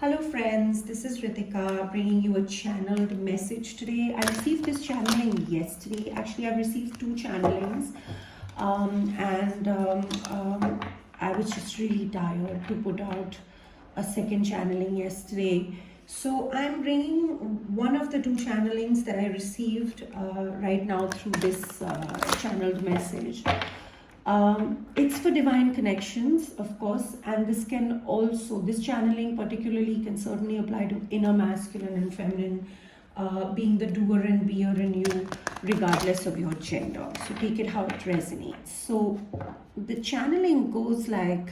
Hello friends, this is Ritika bringing you a channeled message today. I received this channeling yesterday. Actually, I've received two channelings and I was just really tired to put out a second channeling yesterday. So I'm bringing one of the two channelings that I received right now through this channeled message. It's for divine connections, of course, and this channeling particularly can certainly apply to inner masculine and feminine, being the doer and beer in you, regardless of your gender. So take it how it resonates. So the channeling goes like,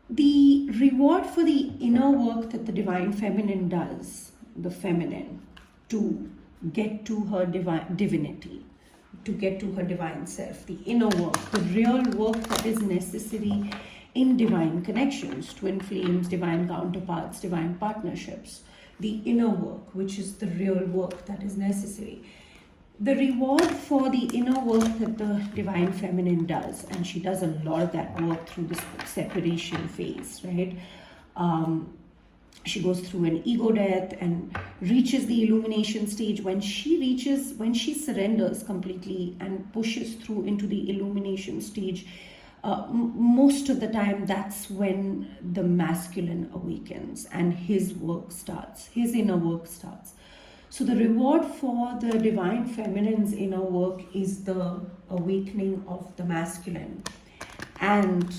the reward for the inner work that the divine feminine does, the feminine, to get to her divinity, to get to her divine self, the inner work, the real work that is necessary in divine connections, twin flames, divine counterparts, divine partnerships, the inner work, which is the real work that is necessary. The reward for the inner work that the divine feminine does, and she does a lot of that work through this separation phase, right? She goes through an ego death and reaches the illumination stage. When she surrenders completely and pushes through into the illumination stage, most of the time that's when the masculine awakens and his work starts, his inner work starts. So the reward for the divine feminine's inner work is the awakening of the masculine and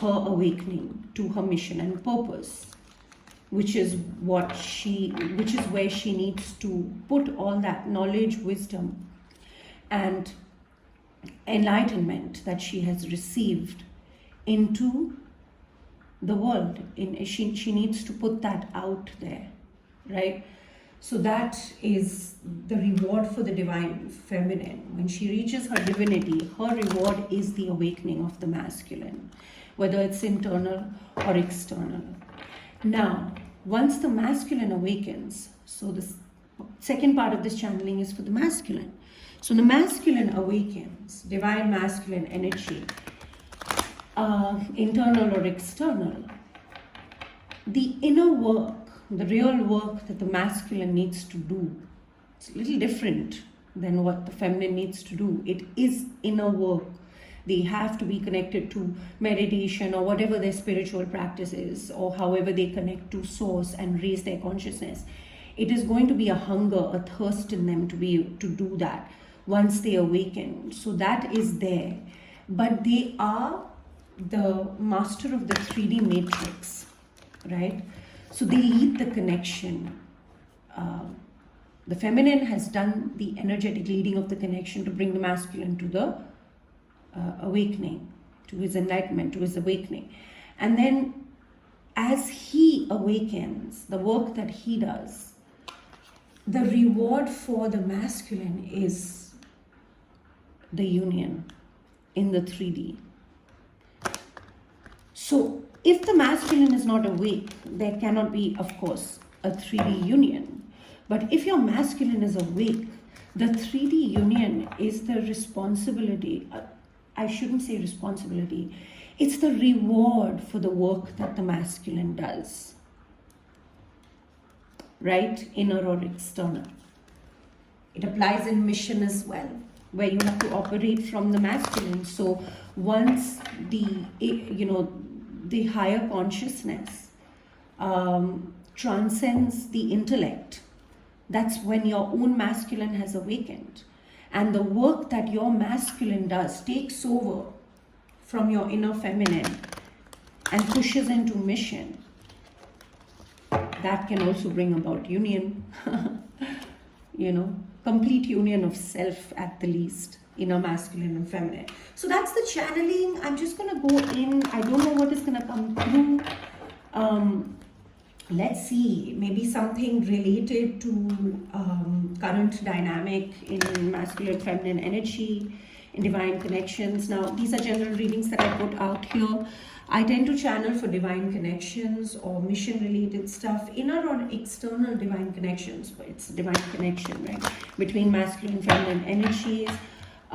her awakening to her mission and purpose, which is where she needs to put all that knowledge, wisdom, and enlightenment that she has received into the world. She needs to put that out there, right? So that is the reward for the divine feminine. When she reaches her divinity, her reward is the awakening of the masculine, whether it's internal or external. Now, once the masculine awakens, so the second part of this channeling is for the masculine. So the masculine awakens, divine masculine energy, internal or external. The inner work, the real work that the masculine needs to do, it's a little different than what the feminine needs to do. It is inner work. They have to be connected to meditation or whatever their spiritual practice is, or however they connect to source and raise their consciousness. It is going to be a hunger, a thirst in them to do that once they awaken. So that is there. But they are the master of the 3D matrix, right? So they lead the connection. The feminine has done the energetic leading of the connection to bring the masculine to the awakening, to his enlightenment, to his awakening. And then as he awakens, the work that he does, the reward for the masculine is the union in the 3D. So if the masculine is not awake, there cannot be, of course, a 3D union. But if your masculine is awake, the 3D union is the responsibility. I shouldn't say responsibility. It's the reward for the work that the masculine does. Right? Inner or external. It applies in mission as well, where you have to operate from the masculine. So once the higher consciousness transcends the intellect, that's when your own masculine has awakened. And the work that your masculine does takes over from your inner feminine and pushes into mission. That can also bring about union, complete union of self at the least, inner masculine and feminine. So that's the channeling. I'm just going to go in. I don't know what is going to come through. Let's see, maybe something related to current dynamic in masculine feminine energy, in divine connections. Now, these are general readings that I put out here. I tend to channel for divine connections or mission related stuff, inner or external divine connections, but it's divine connection, right, between masculine and feminine energies.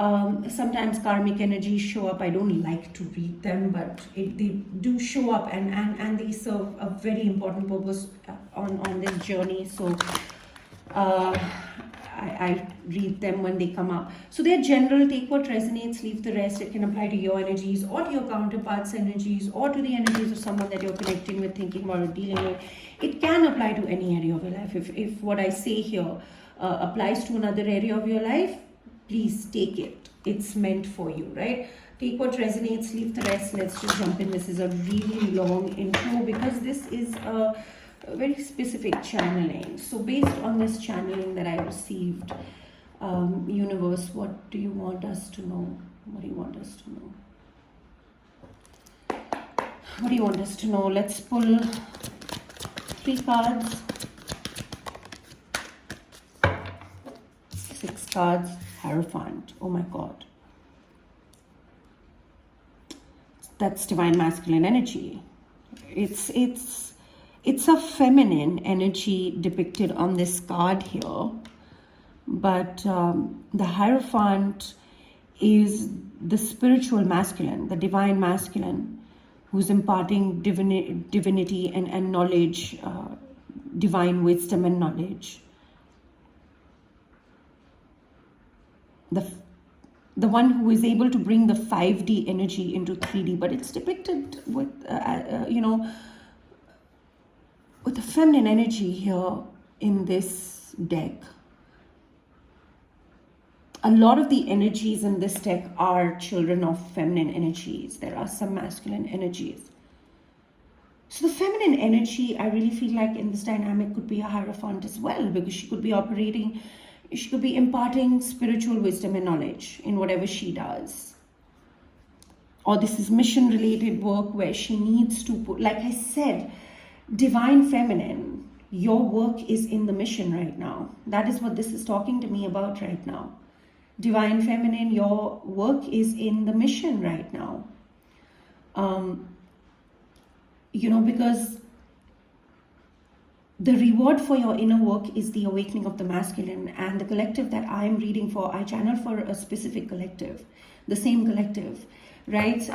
Sometimes karmic energies show up. I don't like to read them, but they do show up, and they serve a very important purpose on this journey. So I read them when they come up. So they're general. Take what resonates, leave the rest. It can apply to your energies or to your counterparts' energies or to the energies of someone that you're connecting with, thinking about, or dealing with. It can apply to any area of your life. If what I say here applies to another area of your life, please take it. It's meant for you, right? Take what resonates, leave the rest. Let's just jump in. This is a really long intro because this is a very specific channeling. So based on this channeling that I received, universe, what do you want us to know? What do you want us to know? What do you want us to know? Let's pull 3 cards. 6 cards. Hierophant. Oh my God. That's divine masculine energy. It's a feminine energy depicted on this card here, but the Hierophant is the spiritual masculine, the divine masculine, who's imparting divinity and knowledge, divine wisdom and knowledge. The one who is able to bring the 5D energy into 3D, but it's depicted with, with the feminine energy here in this deck. A lot of the energies in this deck are children of feminine energies. There are some masculine energies. So the feminine energy, I really feel like in this dynamic could be a Hierophant as well, because she could be imparting spiritual wisdom and knowledge in whatever she does. Or this is mission related work where she needs to put, like I said, divine feminine, your work is in the mission right now. That is what this is talking to me about right now. Divine feminine, your work is in the mission right now. Because the reward for your inner work is the awakening of the masculine, and the collective that I'm reading for, I channel for a specific collective, the same collective, right?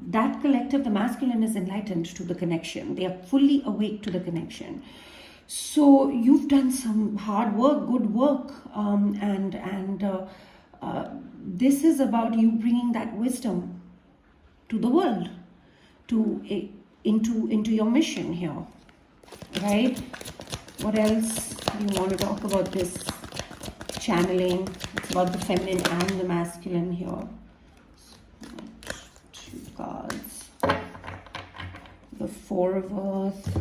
That collective, the masculine, is enlightened to the connection. They are fully awake to the connection. So you've done some hard work, good work, this is about you bringing that wisdom to the world, into your mission here, right? What else do you want to talk about this channeling? It's about the feminine and the masculine here. 2 cards. The 4 of Earth.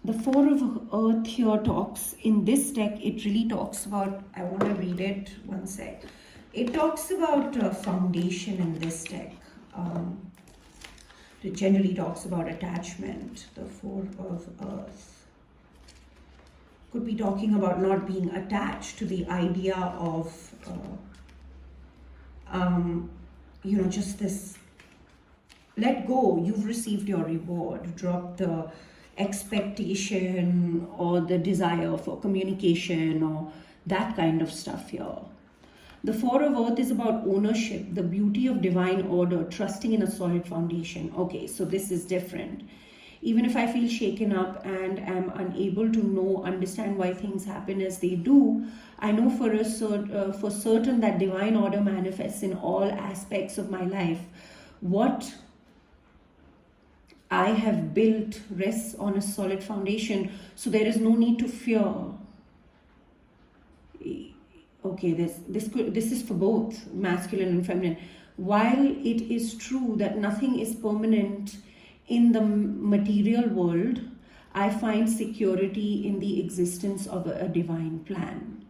The 4 of Earth here talks, in this deck, it really talks about, I want to read it, one sec. It talks about foundation in this deck. It generally talks about attachment, the 4 of Earth. Could be talking about not being attached to the idea of, just this, let go, you've received your reward, drop the expectation or the desire for communication or that kind of stuff here. The 4 of Earth is about ownership, the beauty of divine order, trusting in a solid foundation. Okay, so this is different. Even if I feel shaken up and am unable to understand why things happen as they do, I know for certain that divine order manifests in all aspects of my life. What I have built rests on a solid foundation, so there is no need to fear. Okay, this is for both masculine and feminine. While it is true that nothing is permanent in the material world, I find security in the existence of a divine plan.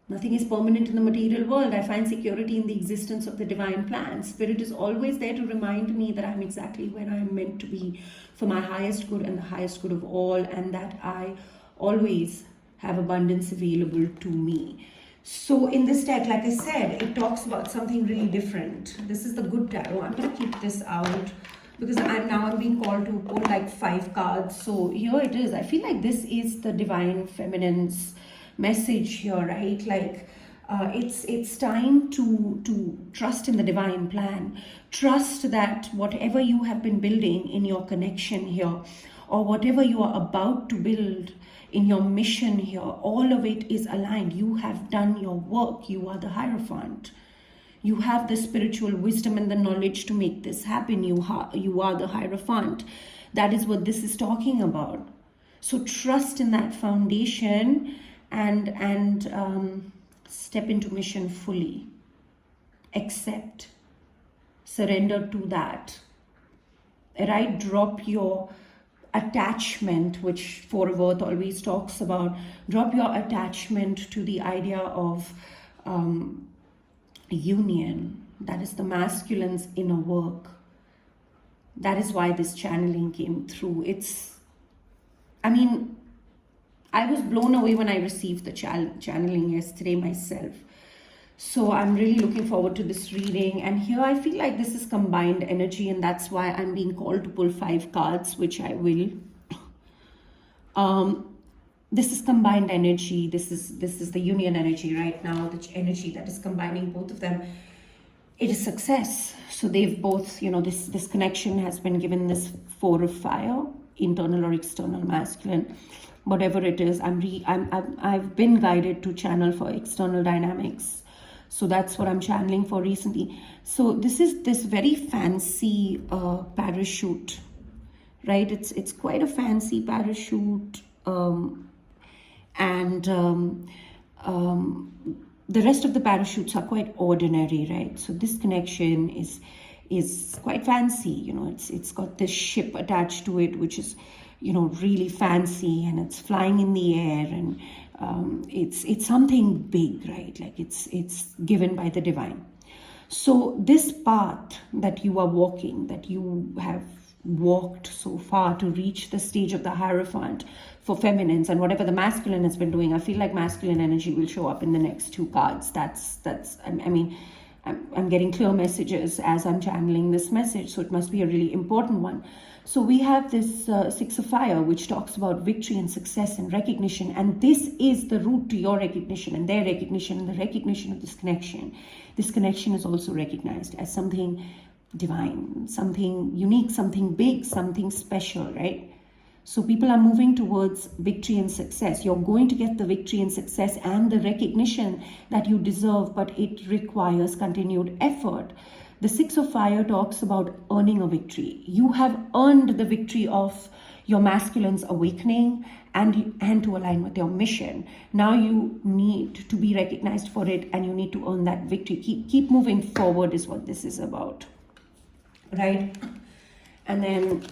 Nothing is permanent in the material world. I find security in the existence of the divine plan. Spirit is always there to remind me that I'm exactly where I'm meant to be for my highest good and the highest good of all, and that I always have abundance available to me. So in this deck, like I said, it talks about something really different. This is the good tarot. I'm going to keep this out. because I'm being called to pull like 5 cards. So here it is. I feel like this is the divine feminine's message here, right? Like it's time to trust in the divine plan. Trust that whatever you have been building in your connection here, or whatever you are about to build in your mission here, all of it is aligned. You have done your work. You are the Hierophant. You have the spiritual wisdom and the knowledge to make this happen. You are the Hierophant. That is what this is talking about. So trust in that foundation and step into mission fully. Accept. Surrender to that. Right? Drop your attachment, which Four of Earth always talks about. Drop your attachment to the idea of union. That is the masculine's inner work. That is why this channeling came through. I was blown away when I received the channeling yesterday myself. So I'm really looking forward to this reading. And here I feel like this is combined energy, and that's why I'm being called to pull 5 cards, which I will. This is combined energy. This is the union energy right now, the energy that is combining both of them. It is success. So they've both, this connection has been given this 4 of fire, internal or external masculine, whatever it is. I've been guided to channel for external dynamics. So that's what I'm channeling for recently. So this is this very fancy parachute, right? It's quite a fancy parachute, and the rest of the parachutes are quite ordinary, right? So this connection is quite fancy. It's got this ship attached to it, which is really fancy, and it's flying in the air, and it's something big, right? Like it's given by the divine. So this path that you are walking, that you have walked so far to reach the stage of the Hierophant for feminines, and whatever the masculine has been doing, I feel like masculine energy will show up in the next 2 cards. I'm getting clear messages as I'm channeling this message, so it must be a really important one. So we have this 6 of fire, which talks about victory and success and recognition, and this is the route to your recognition and their recognition and the recognition of this connection. This connection is also recognized as something divine, something unique, something big, something special, right? So people are moving towards victory and success. You're going to get the victory and success and the recognition that you deserve, but it requires continued effort. The 6 of fire talks about earning a victory. You have earned the victory of your masculine's awakening and to align with your mission. Now you need to be recognized for it, and you need to earn that victory. Keep moving forward is what this is about, right? And then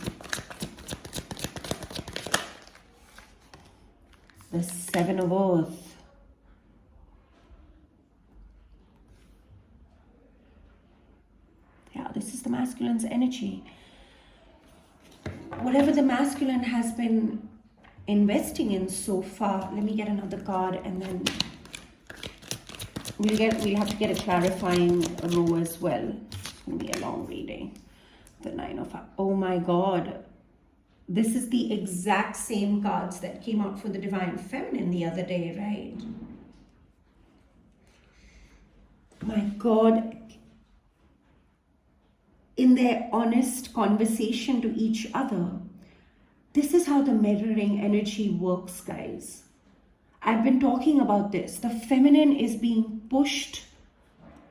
the 7 of Earth. Yeah, this is the masculine's energy. Whatever the masculine has been investing in so far, let me get another card, and then we'll have to get a clarifying row as well. It's going to be a long reading. The 9 of, oh my God. This is the exact same cards that came out for the Divine Feminine the other day, right? My God. In their honest conversation to each other. This is how the mirroring energy works, guys. I've been talking about this. The feminine is being pushed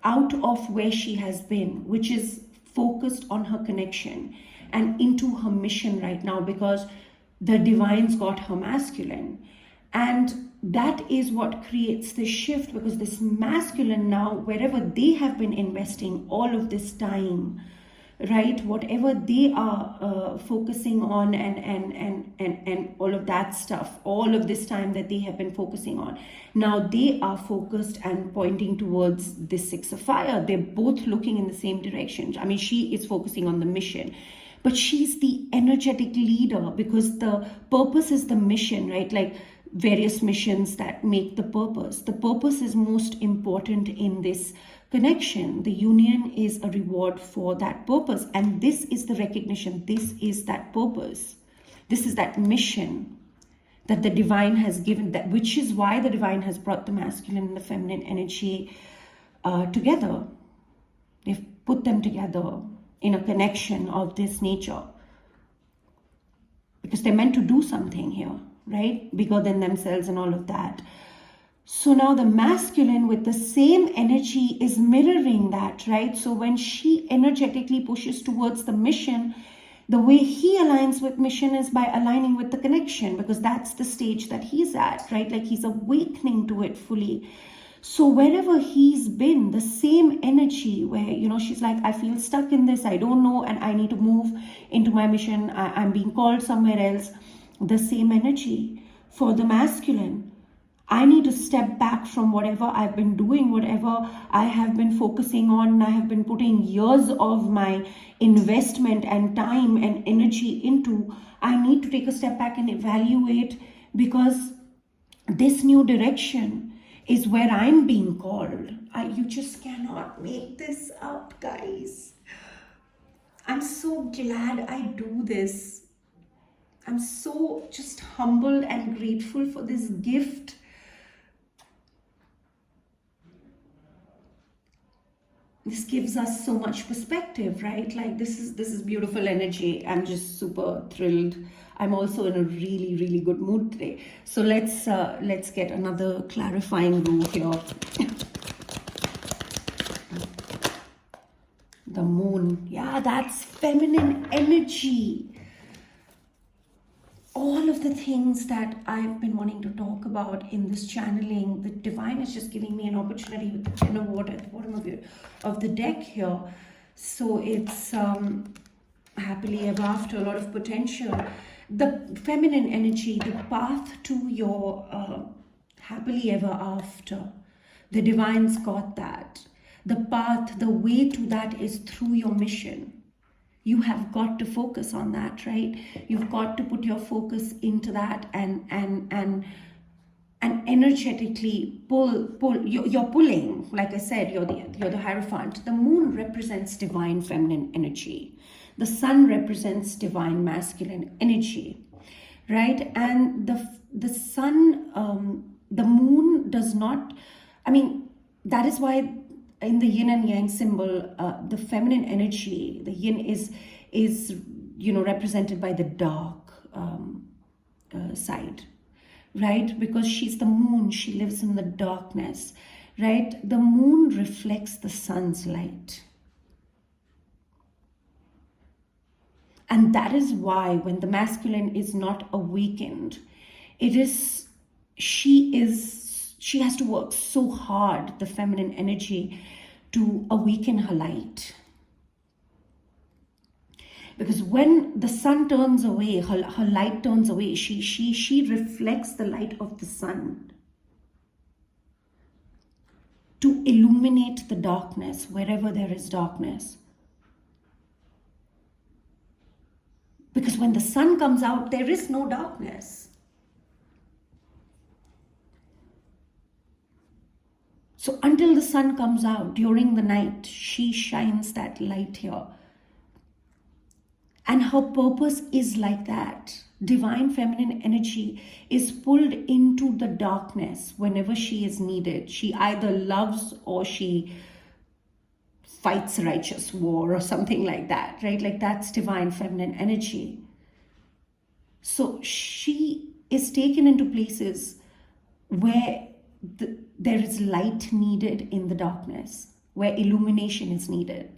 out of where she has been, which is focused on her connection and into her mission right now, because the divine's got her masculine. And that is what creates this shift, because this masculine now, wherever they have been investing all of this time, right, whatever they are focusing on and all of that stuff, all of this time that they have been focusing on, now they are focused and pointing towards this 6 of fire. They're both looking in the same direction. I mean, she is focusing on the mission, but she's the energetic leader, because the purpose is the mission, right? Like various missions that make the purpose. The purpose is most important in this connection. The union is a reward for that purpose, and this is the recognition. This is that purpose. This is that mission that the divine has given, that which is why the divine has brought the masculine and the feminine energy together. They've put them together in a connection of this nature, because they're meant to do something here, right? Bigger than themselves and all of that. So now the masculine with the same energy is mirroring that, right? So when she energetically pushes towards the mission, the way he aligns with mission is by aligning with the connection, because that's the stage that he's at, right? Like he's awakening to it fully. So wherever he's been, the same energy where, you know, she's like, I feel stuck in this, I don't know, and I need to move into my mission, I'm being called somewhere else. The same energy for the masculine. I need to step back from whatever I've been doing, whatever I have been focusing on. I have been putting years of my investment and time and energy into. I need to take a step back and evaluate, because this new direction is where I'm being called. You just cannot make this up, guys. I'm so glad I do this. I'm so just humbled and grateful for this gift. This gives us so much perspective, right? Like this is beautiful energy. I'm just super thrilled. I'm also in a really, really good mood today. So let's get another clarifying rule here. The moon. Yeah, that's feminine energy. All of the things that I've been wanting to talk about in this channeling, the divine is just giving me an opportunity with the Ten of Water at the bottom of the deck here. So it's happily ever after, a lot of potential. The feminine energy, the path to your happily ever after. The divine's got that. The path, the way to that is through your mission. You have got to focus on that, right? You've got to put your focus into that and energetically pull. You're pulling, like I said, you're the Hierophant. The moon represents divine feminine energy. The sun represents divine masculine energy, right? And the sun, the moon does not. I mean, that is why in the yin and yang symbol, the feminine energy, the yin is represented by the dark side, right? Because she's the moon, she lives in the darkness, right? The moon reflects the sun's light. And that is why when the masculine is not awakened, she has to work so hard, the feminine energy, to awaken her light. Because when the sun turns away, her light turns away, she reflects the light of the sun to illuminate the darkness wherever there is darkness. Because when the sun comes out, there is no darkness. So until the sun comes out during the night, she shines that light here. And her purpose is like that. Divine feminine energy is pulled into the darkness whenever she is needed. She either loves or she fights righteous war or something like that, right? Like that's divine feminine energy. So she is taken into places where there is light needed in the darkness, where illumination is needed.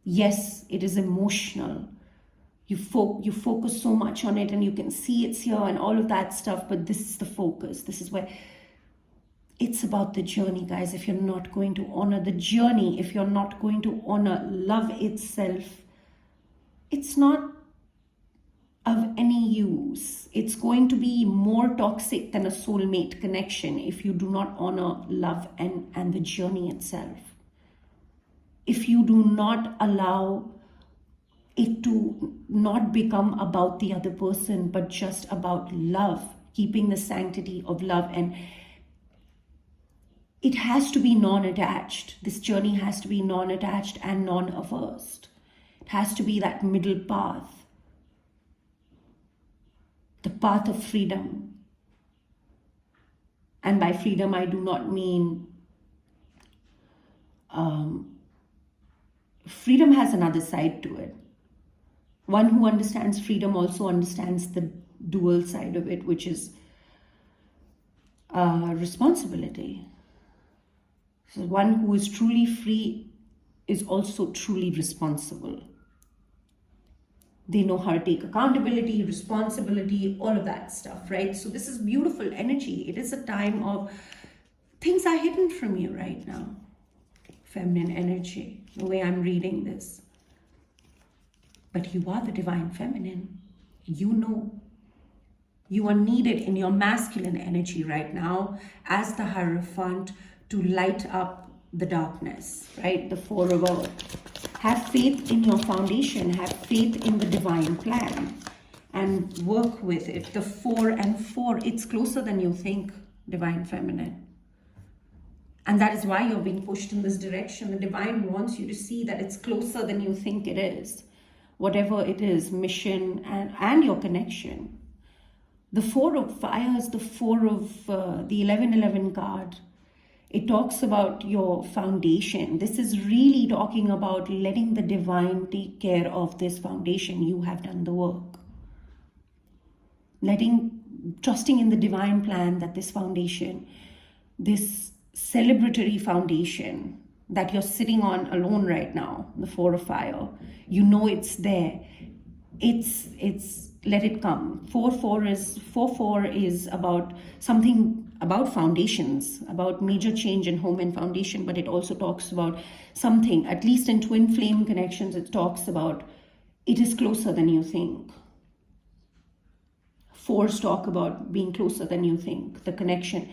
Yes, it is emotional. You focus so much on it and you can see it's here and all of that stuff, but this is the focus. This is where it's about the journey, guys. If you're not going to honor the journey, if you're not going to honor love itself, it's not of any use. It's going to be more toxic than a soulmate connection if you do not honor love and the journey itself. If you do not allow it to not become about the other person, but just about love, keeping the sanctity of love and it has to be non-attached. This journey has to be non-attached and non-averse. It has to be that middle path, the path of freedom. And by freedom, I do not mean freedom has another side to it. One who understands freedom also understands the dual side of it, which is responsibility. So one who is truly free is also truly responsible. They know how to take accountability, responsibility, all of that stuff, right? So this is beautiful energy. It is a time of things are hidden from you right now. Feminine energy, the way I'm reading this. But you are the divine feminine. You know. You are needed in your masculine energy right now as the Hierophant to light up the darkness, right? The Four of Earth. Have faith in your foundation. Have faith in the divine plan and work with it. The 4 and 4, it's closer than you think, divine feminine. And that is why you're being pushed in this direction. The divine wants you to see that it's closer than you think it is. Whatever it is, mission and your connection. The 4 of Fire is the 4 of the 1111 card. It talks about your foundation. This is really talking about letting the divine take care of this foundation. You have done the work. Trusting in the divine plan that this foundation, this celebratory foundation that you're sitting on alone right now, the 4 of Fire, you know it's there. It's let it come. 4/4 is about something about foundations, about major change in home and foundation, but it also talks about something, at least in twin flame connections, it talks about it is closer than you think. 4s talk about being closer than you think, the connection.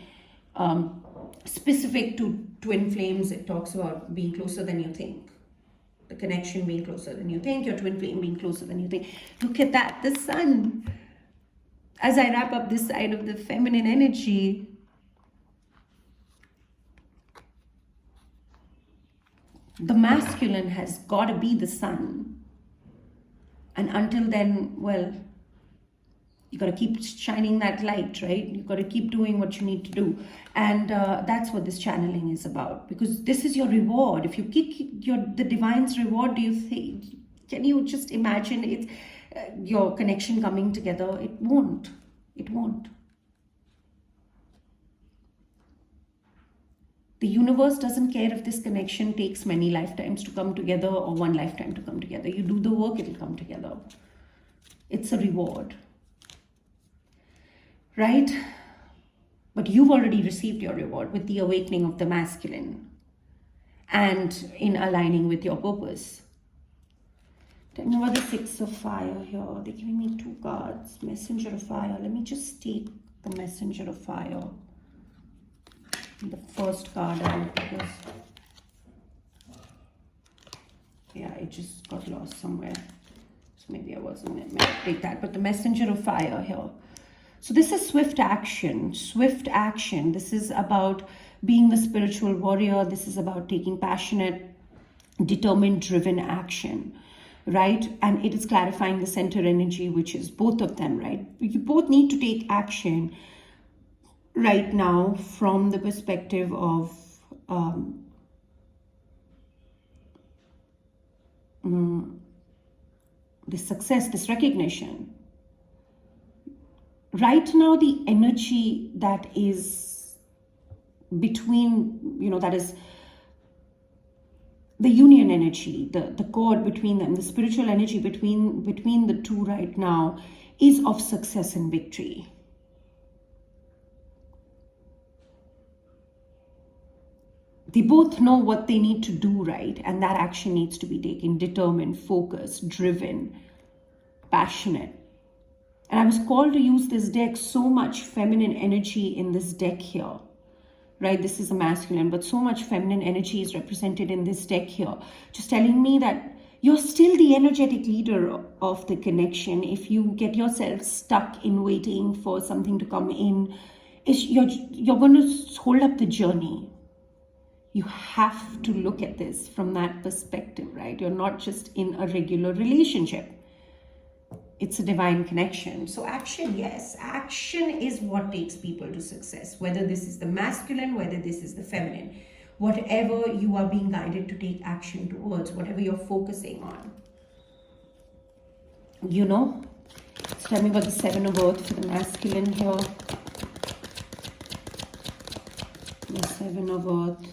Specific to twin flames, it talks about being closer than you think. The connection being closer than you think, your twin flame being closer than you think. Look at that, the sun. As I wrap up this side of the feminine energy, the masculine has got to be the sun. And until then, well, you got to keep shining that light, right? You got to keep doing what you need to do. And that's what this channeling is about. Because this is your reward. If you kick the divine's reward, do you think, can you just imagine it's your connection coming together? It won't. It won't. The universe doesn't care if this connection takes many lifetimes to come together or one lifetime to come together. You do the work, it'll come together. It's a reward. Right? But you've already received your reward with the awakening of the masculine and in aligning with your purpose. Tell me about the 6 of Fire here. They're giving me 2 cards. Messenger of Fire. Let me just take the Messenger of Fire. The first card out because, yeah, it just got lost somewhere. So maybe I wasn't meant to take that. But the Messenger of Fire here. So this is swift action. Swift action. This is about being the spiritual warrior. This is about taking passionate, determined, driven action, right? And it is clarifying the center energy, which is both of them, right? You both need to take action right now from the perspective of this success, this recognition. Right now, the energy that is between, that is the union energy, the cord between them, the spiritual energy between the two right now is of success and victory. They both know what they need to do, right? And that action needs to be taken, determined, focused, driven, passionate. And I was called to use this deck, so much feminine energy in this deck here, right? This is a masculine, but so much feminine energy is represented in this deck here. Just telling me that you're still the energetic leader of the connection. If you get yourself stuck in waiting for something to come in, you're going to hold up the journey. You have to look at this from that perspective, right? You're not just in a regular relationship. It's a divine connection. So action, yes. Action is what takes people to success. Whether this is the masculine, whether this is the feminine. Whatever you are being guided to take action towards, whatever you're focusing on. You know? So tell me about the Seven of Earth for the masculine here. The Seven of Earth.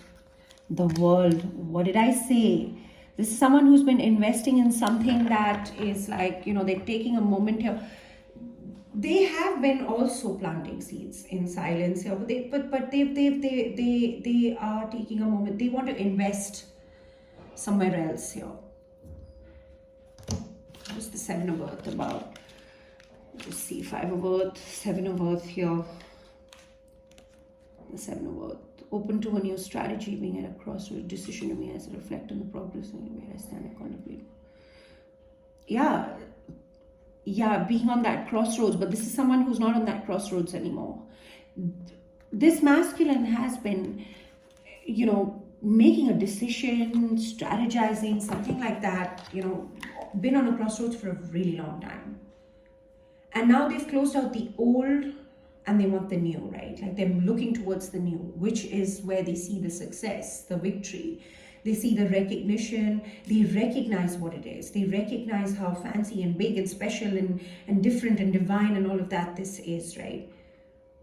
The World. What did I say? This is someone who's been investing in something that is like, you know, they're taking a moment here. They have been also planting seeds in silence here, but they are taking a moment. They want to invest somewhere else here. What's the Seven of Earth about? Let's see, Five of Earth, Seven of Earth here. The Seven of Earth. Open to a new strategy, being at a crossroads, decision to me as I reflect on the progress in where I stand and contemplate. Yeah, being on that crossroads, but this is someone who's not on that crossroads anymore. This masculine has been, you know, making a decision, strategizing, something like that, you know, been on a crossroads for a really long time. And now they've closed out the old and they want the new, right? Like they're looking towards the new, which is where they see the success, the victory. They see the recognition. They recognize what it is. They recognize how fancy and big and special and different and divine and all of that this is, right?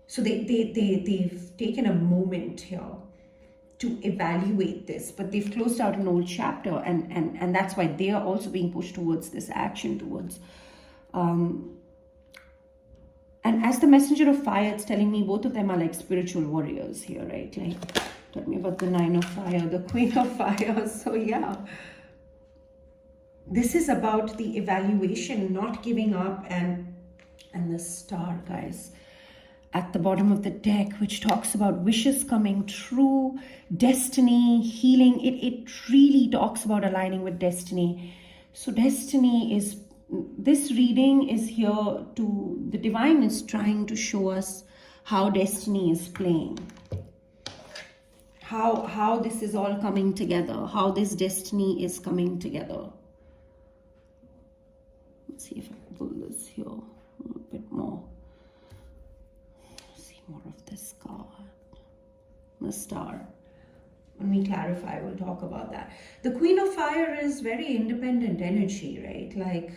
So they've taken a moment here to evaluate this, but they've closed out an old chapter, and that's why they are also being pushed towards this action towards and as the messenger of fire, it's telling me both of them are like spiritual warriors here, right? Like, tell me about the Nine of Fire, the Queen of Fire. So yeah, this is about the evaluation, not giving up, and the Star, guys, at the bottom of the deck, which talks about wishes coming true, destiny, healing. It really talks about aligning with destiny. So destiny is, this reading is here to, the divine is trying to show us how destiny is playing. How this is all coming together. How this destiny is coming together. Let's see if I can pull this here a bit more. See more of this card. The Star. When we clarify, we'll talk about that. The Queen of Fire is very independent energy, right? Like,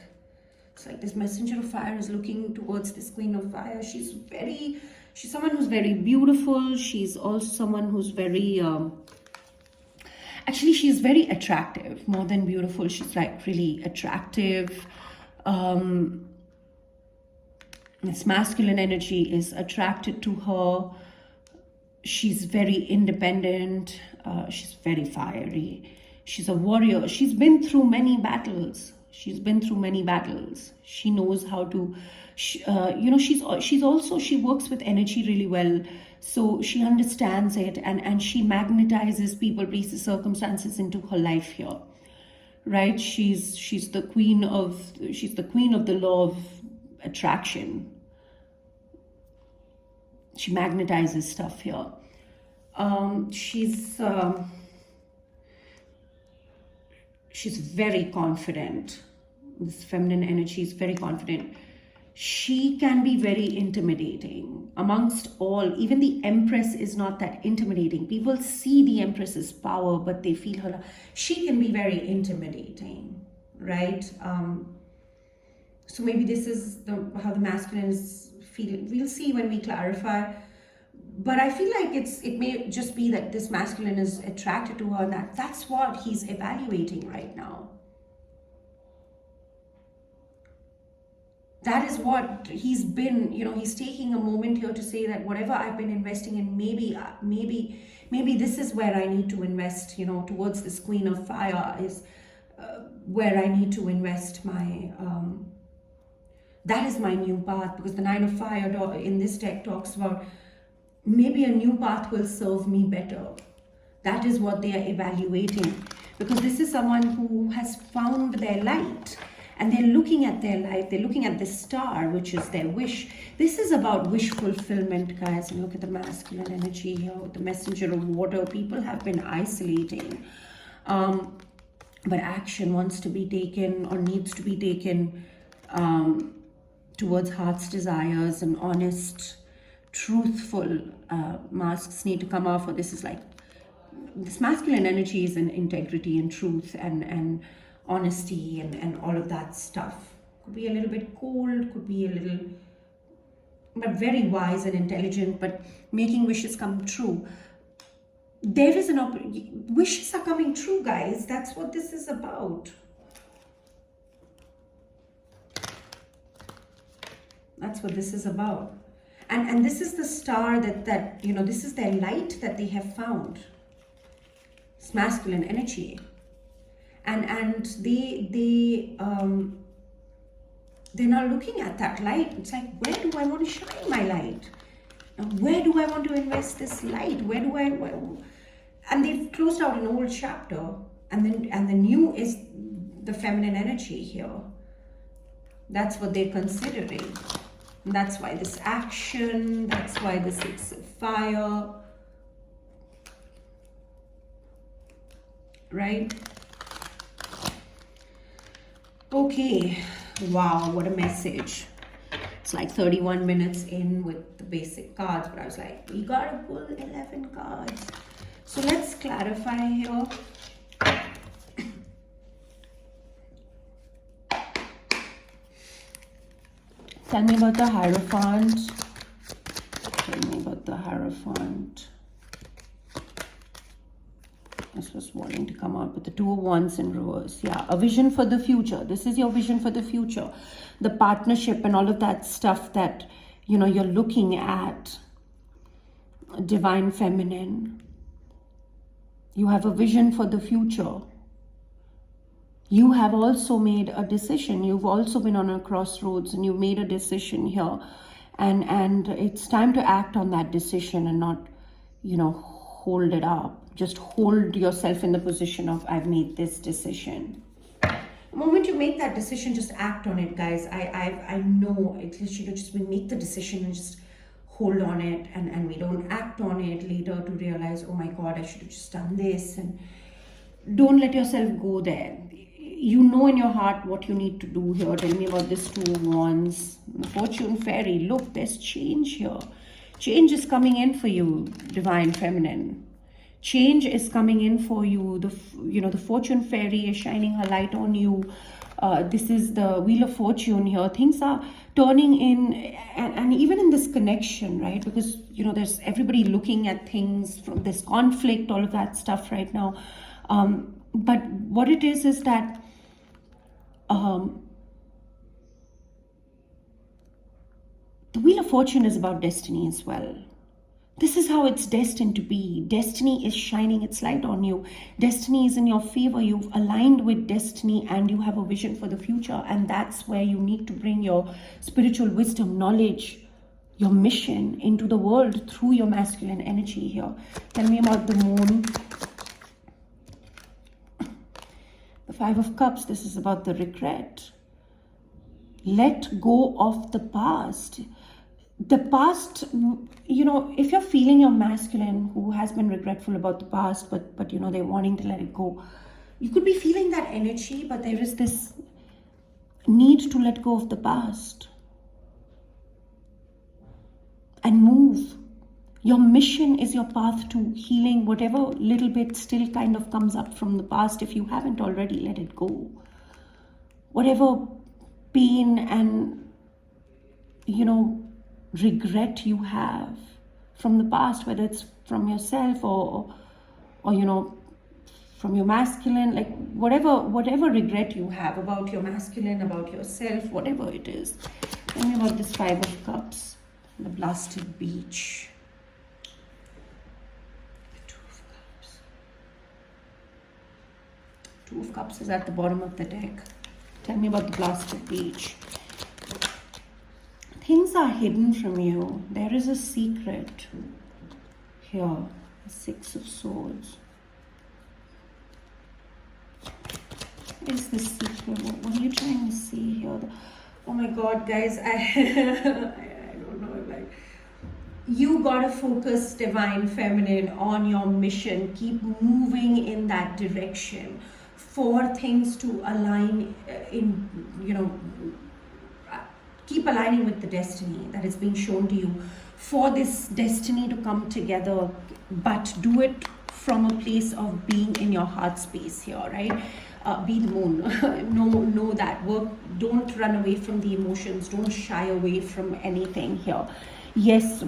it's like this messenger of fire is looking towards this Queen of Fire. She's someone who's very beautiful. She's also someone who's very, actually she's very attractive, more than beautiful. She's like really attractive. This masculine energy is attracted to her. She's very independent. She's very fiery. She's a warrior. She's been through many battles. She knows how to, you know, she works with energy really well. So she understands it, and she magnetizes people, places, circumstances into her life here, right? She's the queen of the law of attraction. She magnetizes stuff here. She's very confident. This feminine energy is very confident. She can be very intimidating amongst all. Even the Empress is not that intimidating. People see the Empress's power, but they feel her. She can be very intimidating, right? So maybe this is how the masculine is feeling. We'll see when we clarify. But I feel like it may just be that this masculine is attracted to her, and that's what he's evaluating right now. That is what he's been, you know, he's taking a moment here to say that whatever I've been investing in, maybe this is where I need to invest, you know, towards this Queen of Fire is where I need to invest my, that is my new path, because the Nine of Fire in this deck talks about maybe a new path will serve me better. That is what they are evaluating, because this is someone who has found their light. and they're looking at their life, they're looking at the star, which is their wish. This is about wish fulfillment, guys. And look at the masculine energy here with the messenger of water. People have been isolating, but action wants to be taken or needs to be taken towards heart's desires, and honest, truthful masks need to come off. Or this is like, this masculine energy is in integrity and truth and honesty and all of that stuff. Could be a little bit cold, could be a little, but very wise and intelligent, but making wishes come true. There is wishes are coming true, guys. That's what this is about. That's what this is about. And this is the star that you know, this is their light that they have found. It's masculine energy. And they're now looking at that light. It's like, where do I want to shine my light? Where do I want to invest this light? And they've closed out an old chapter, and the new is the feminine energy here. That's what they're considering. And that's why this action, that's why the 6 of fire, right? Okay, wow, what a message. It's like 31 minutes in with the basic cards, but I was like, we gotta pull 11 cards. So let's clarify here. Tell me about the Hierophant. Tell me about the Hierophant. This was wanting to come out with the 2 of Wands in reverse. Yeah, a vision for the future. This is your vision for the future. The partnership and all of that stuff that, you know, you're looking at. Divine Feminine. You have a vision for the future. You have also made a decision. You've also been on a crossroads and you've made a decision here. And it's time to act on that decision and not, you know, hold it up. Just hold yourself in the position of, I've made this decision. The moment you make that decision, just act on it, guys. I know it's literally just, we make the decision and just hold on it, and we don't act on it later to realize, oh my God, I should have just done this. And don't let yourself go there. You know in your heart what you need to do here. Tell me about this 2 of Wands. The Fortune Fairy. Look, there's change here. Change is coming in for you, Divine Feminine. Change is coming in for you. The Fortune Fairy is shining her light on you. This is the Wheel of Fortune here. Things are turning in, and even in this connection, right? Because, you know, there's everybody looking at things from this conflict, all of that stuff right now. But what it is that the Wheel of Fortune is about destiny as well. This is how it's destined to be. Destiny is shining its light on you. Destiny is in your favor. You've aligned with destiny and you have a vision for the future. And that's where you need to bring your spiritual wisdom, knowledge, your mission into the world through your masculine energy here. Tell me about the Moon. The 5 of Cups. This is about the regret. Let go of the past. The past, you know, if you're feeling your masculine who has been regretful about the past, but you know, they're wanting to let it go, you could be feeling that energy, but there is this need to let go of the past and move. Your mission is your path to healing. Whatever little bit still kind of comes up from the past, if you haven't already, let it go. Whatever pain and, you know, regret you have from the past, whether it's from yourself or you know, from your masculine, like whatever regret you have about your masculine, about yourself, whatever it is. Tell me about this 5 of Cups, the blasted beach. The 2 of Cups. 2 of Cups is at the bottom of the deck. Tell me about the blasted beach. Things are hidden from you. There is a secret here. The 6 of Swords. is the secret? What are you trying to see here? Oh my God, guys, I don't know, like, you gotta focus, divine feminine, on your mission. Keep moving in that direction for things to align in, keep aligning with the destiny that is being shown to you, for this destiny to come together, but do it from a place of being in your heart space here, right? Be the moon. know that work. Don't run away from the emotions. Don't shy away from anything here. Yes,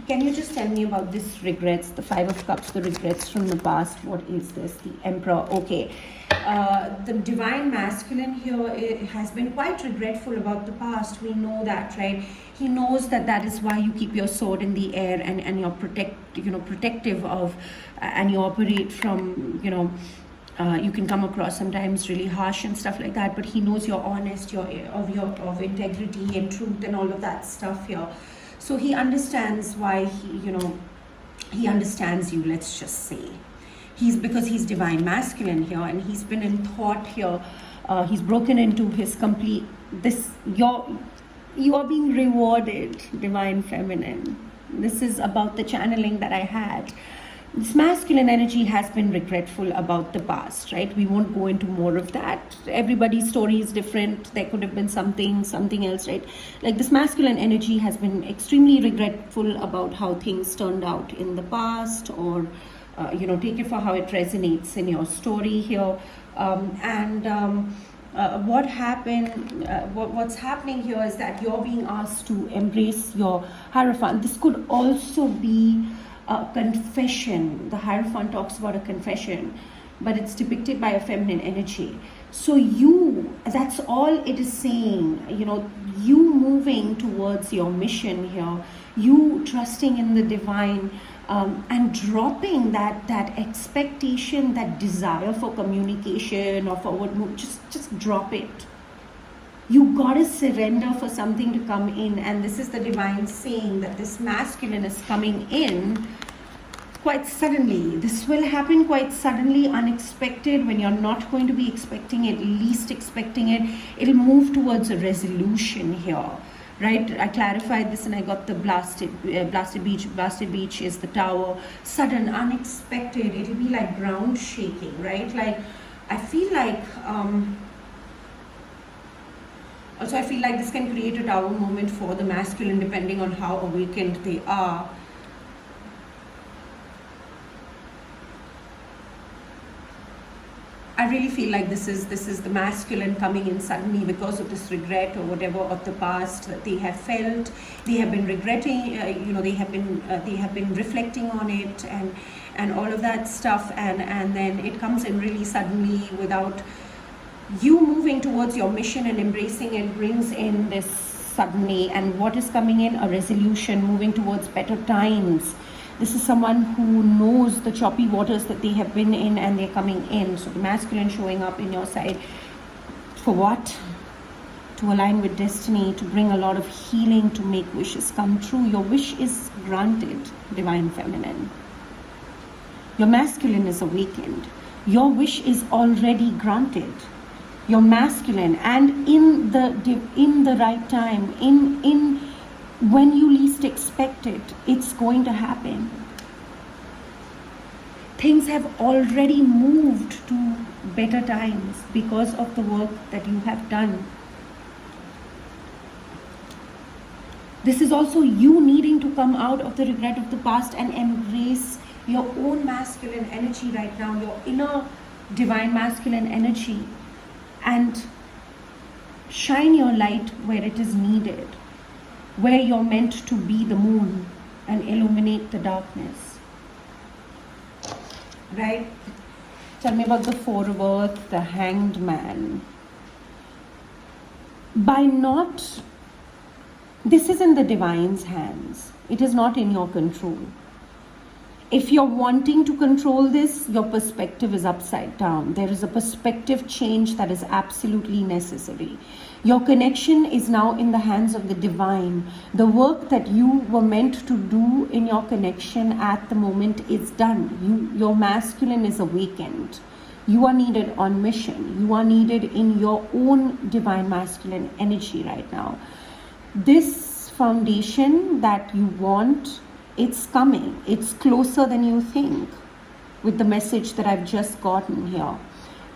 can you just tell me about this regrets, the Five of Cups, the regrets from the past? What is this? The Emperor. Okay. The divine masculine here has been quite regretful about the past. We know that, right? He knows that is why you keep your sword in the air, and you're protective of, and you operate from, you can come across sometimes really harsh and stuff like that, but he knows you're honest, of integrity and truth and all of that stuff here. So he understands why he understands you, let's just say. Because he's divine masculine here, and he's been in thought here. He's broken into his complete, you are being rewarded, divine feminine. This is about the channeling that I had. This masculine energy has been regretful about the past, right? We won't go into more of that. Everybody's story is different. There could have been something else, right? Like, this masculine energy has been extremely regretful about how things turned out in the past, or, take it for how it resonates in your story here. What happened, what's happening here is that you're being asked to embrace your Hierophant. This could also be a confession. The Hierophant talks about a confession, but it's depicted by a feminine energy. So that's all it is saying, you moving towards your mission here, you trusting in the divine, and dropping that expectation, that desire for communication or for what, just drop it. You gotta surrender for something to come in, and this is the divine saying that this masculine is coming in quite suddenly. This will happen quite suddenly, unexpected, when you're not going to be expecting it, least expecting it. It'll move towards a resolution here, right? I clarified this and I got the blasted beach. Blasted beach is the tower. Sudden, unexpected. It'll be like ground shaking, right? Like, I feel like also, I feel like this can create a tower moment for the masculine, depending on how awakened they are. I really feel like this is the masculine coming in suddenly because of this regret or whatever of the past that they have felt. They have been regretting, they have been reflecting on it and all of that stuff, and then it comes in really suddenly without you moving towards your mission and embracing it. Brings in this suddenly, and what is coming in? A resolution, moving towards better times. This is someone who knows the choppy waters that they have been in, and they're coming in. So the masculine showing up in your side for what? To align with destiny, to bring a lot of healing, to make wishes come true. Your wish is granted, divine feminine. Your masculine is awakened. Your wish is already granted. Your masculine, and in the right time, in when you least expect it, it's going to happen. Things have already moved to better times because of the work that you have done. This is also you needing to come out of the regret of the past and embrace your own masculine energy right now, your inner divine masculine energy, and shine your light where it is needed, where you're meant to be the moon and illuminate the darkness. Right? Tell me about the Four of Earth, the Hanged Man. This is in the divine's hands. It is not in your control. If you're wanting to control this, your perspective is upside down. There is a perspective change that is absolutely necessary. Your connection is now in the hands of the divine. The work that you were meant to do in your connection at the moment is done. Your masculine is awakened. You are needed on mission. You are needed in your own divine masculine energy right now. This foundation that you want, it's coming. It's closer than you think, with the message that I've just gotten here,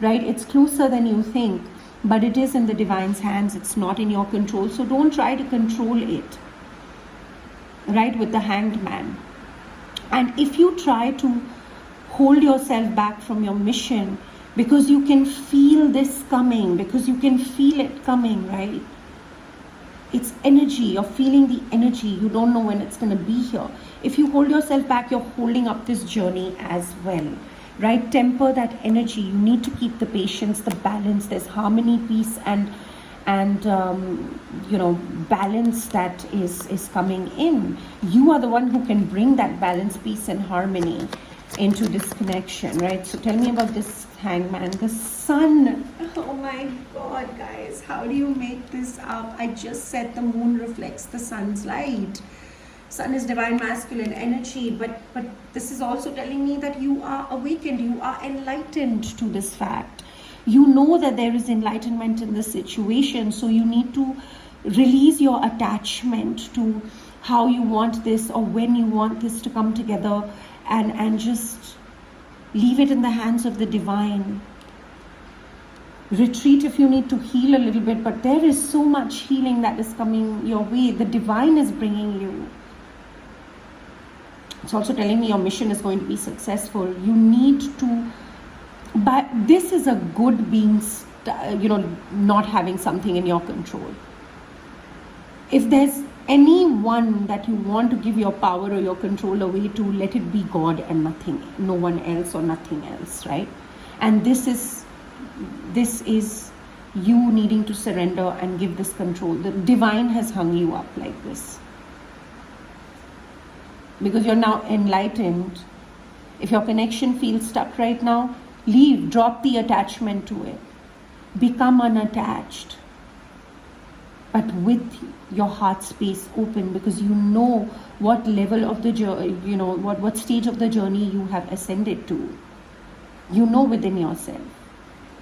right? It's closer than you think, but it is in the divine's hands. It's not in your control. So don't try to control it, right? With the Hanged Man. And if you try to hold yourself back from your mission because you can feel this coming, because you can feel it coming, right? It's energy. You're feeling the energy. You don't know when it's going to be here. If you hold yourself back, you're holding up this journey as well, right? Temper that energy. You need to keep the patience, the balance. There's harmony, peace, and balance that is coming in. You are the one who can bring that balance, peace, and harmony into this connection, right? So tell me about this Hangman. The sun. Oh my God, guys, how do you make this up? I just said the moon reflects the sun's light. Sun is divine masculine energy, but this is also telling me that you are awakened, you are enlightened to this fact. You know that there is enlightenment in this situation, so you need to release your attachment to how you want this or when you want this to come together, and just leave it in the hands of the divine. Retreat if you need to heal a little bit, but there is so much healing that is coming your way. The divine is bringing you. It's also telling me your mission is going to be successful. You need to, but this is a good being, not having something in your control. If there's anyone that you want to give your power or your control away to, let it be God and nothing, no one else or nothing else, right? And this is you needing to surrender and give this control. The divine has hung you up like this because you're now enlightened. If your connection feels stuck right now, leave, drop the attachment to it, become unattached, but with your heart space open, because you know what level of the journey, what stage of the journey you have ascended to. You know within yourself.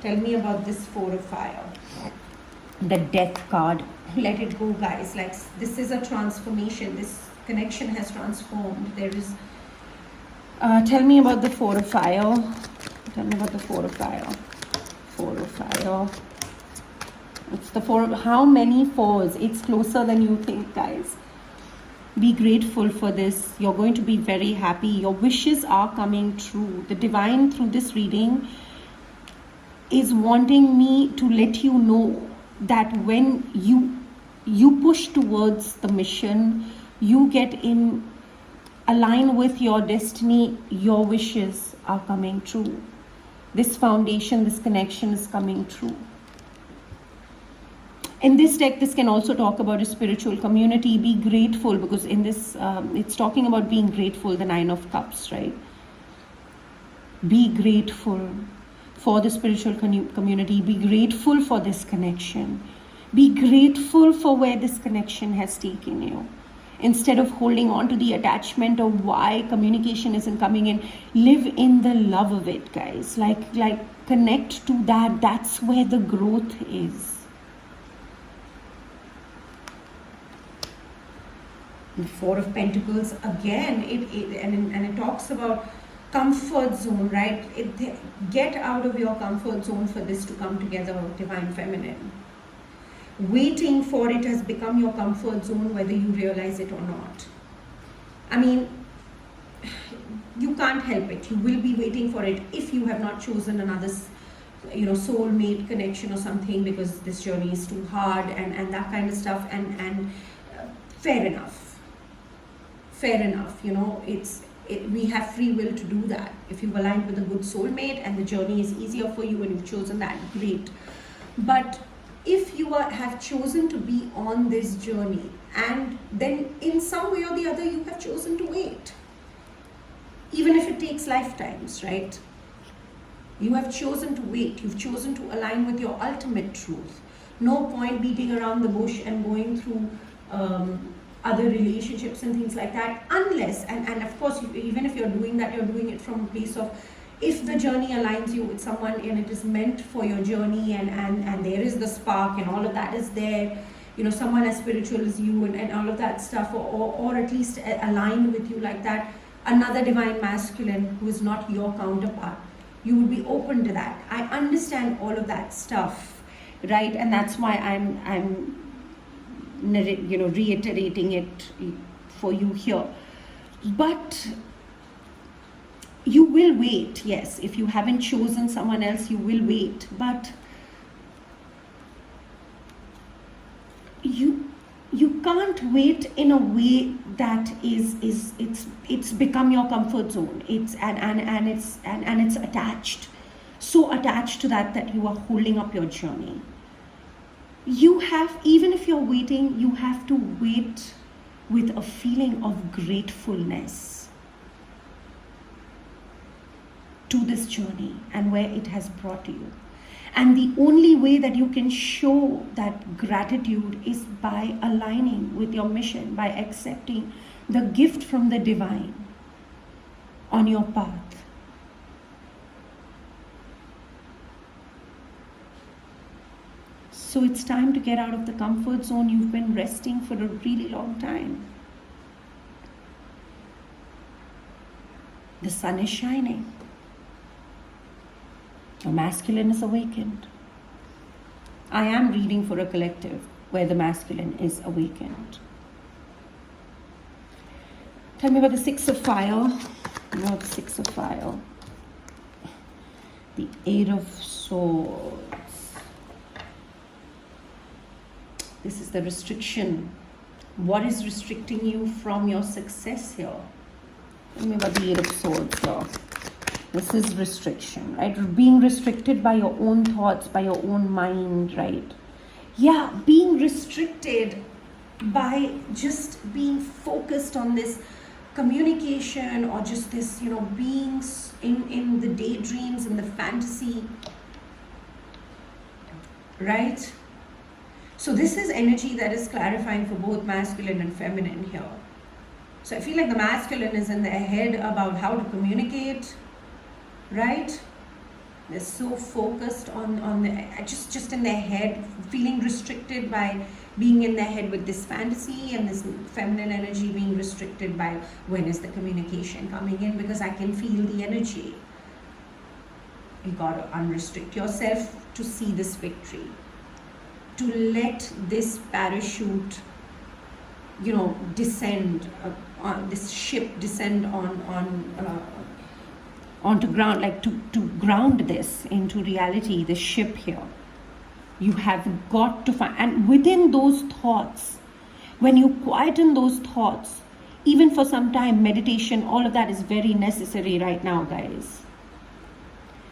Tell me about this Four of Fire, the Death card. Let it go, guys. Like, this is a transformation. This connection has transformed. There is tell me about the Four of Fire. Tell me about the Four of Fire. Four of Fire. It's the four. How many fours? It's closer than you think, guys. Be grateful for this. You're going to be very happy. Your wishes are coming true. The divine, through this reading, is wanting me to let you know that when you push towards the mission, you get in align with your destiny, your wishes are coming true. This foundation, this connection is coming true. In this deck, this can also talk about a spiritual community. Be grateful, because in this, it's talking about being grateful, the Nine of Cups, right? Be grateful for the spiritual community. Be grateful for this connection. Be grateful for where this connection has taken you. Instead of holding on to the attachment of why communication isn't coming in, live in the love of it, guys. Like connect to that. That's where the growth is. The Four of Pentacles, again, it talks about comfort zone, right? Get out of your comfort zone for this to come together, Divine Feminine. Waiting for it has become your comfort zone, whether you realize it or not. I mean, you can't help it. You will be waiting for it if you have not chosen another, soulmate connection or something, because this journey is too hard and that kind of stuff. And fair enough. Fair enough. We have free will to do that. If you've aligned with a good soulmate and the journey is easier for you and you've chosen that, great. But if you have chosen to be on this journey and then in some way or the other you have chosen to wait, even if it takes lifetimes, right? You have chosen to wait. You've chosen to align with your ultimate truth. No point beating around the bush and going through other relationships and things like that, unless, and of course, even if you're doing that, you're doing it from a place of If the journey aligns you with someone and it is meant for your journey, and there is the spark and all of that is there, someone as spiritual as you and all of that stuff, or at least aligned with you like that, another divine masculine who is not your counterpart, you would be open to that. I understand all of that stuff, right? And that's why I'm reiterating it for you here. But you will wait, yes. If you haven't chosen someone else, you will wait. But you can't wait in a way that it's become your comfort zone. It's attached, so attached to that you are holding up your journey. You have, even if you're waiting, you have to wait with a feeling of gratefulness to this journey and where it has brought you. And the only way that you can show that gratitude is by aligning with your mission, by accepting the gift from the divine on your path. So it's time to get out of the comfort zone. You've been resting for a really long time. The sun is shining. The masculine is awakened. I am reading for a collective where the masculine is awakened. Tell me about the Six of Fire. Not the Six of Fire. The Eight of Swords. This is the restriction. What is restricting you from your success here? Tell me about the Eight of Swords here. This is restriction, right? Being restricted by your own thoughts, by your own mind, right? Yeah, being restricted by just being focused on this communication, or just this, being in the daydreams and the fantasy, right? So this is energy that is clarifying for both masculine and feminine here. So I feel like the masculine is in their head about how to communicate, right? They're so focused on the just in their head, feeling restricted by being in their head with this fantasy, and this feminine energy being restricted by when is the communication coming in, because I can feel the energy. You got to unrestrict yourself to see this victory, to let this parachute, descend, on this ship descend onto ground, like to ground this into reality, the ship here. You have got to find, and within those thoughts, when you quieten those thoughts, even for some time, meditation, all of that is very necessary right now, guys.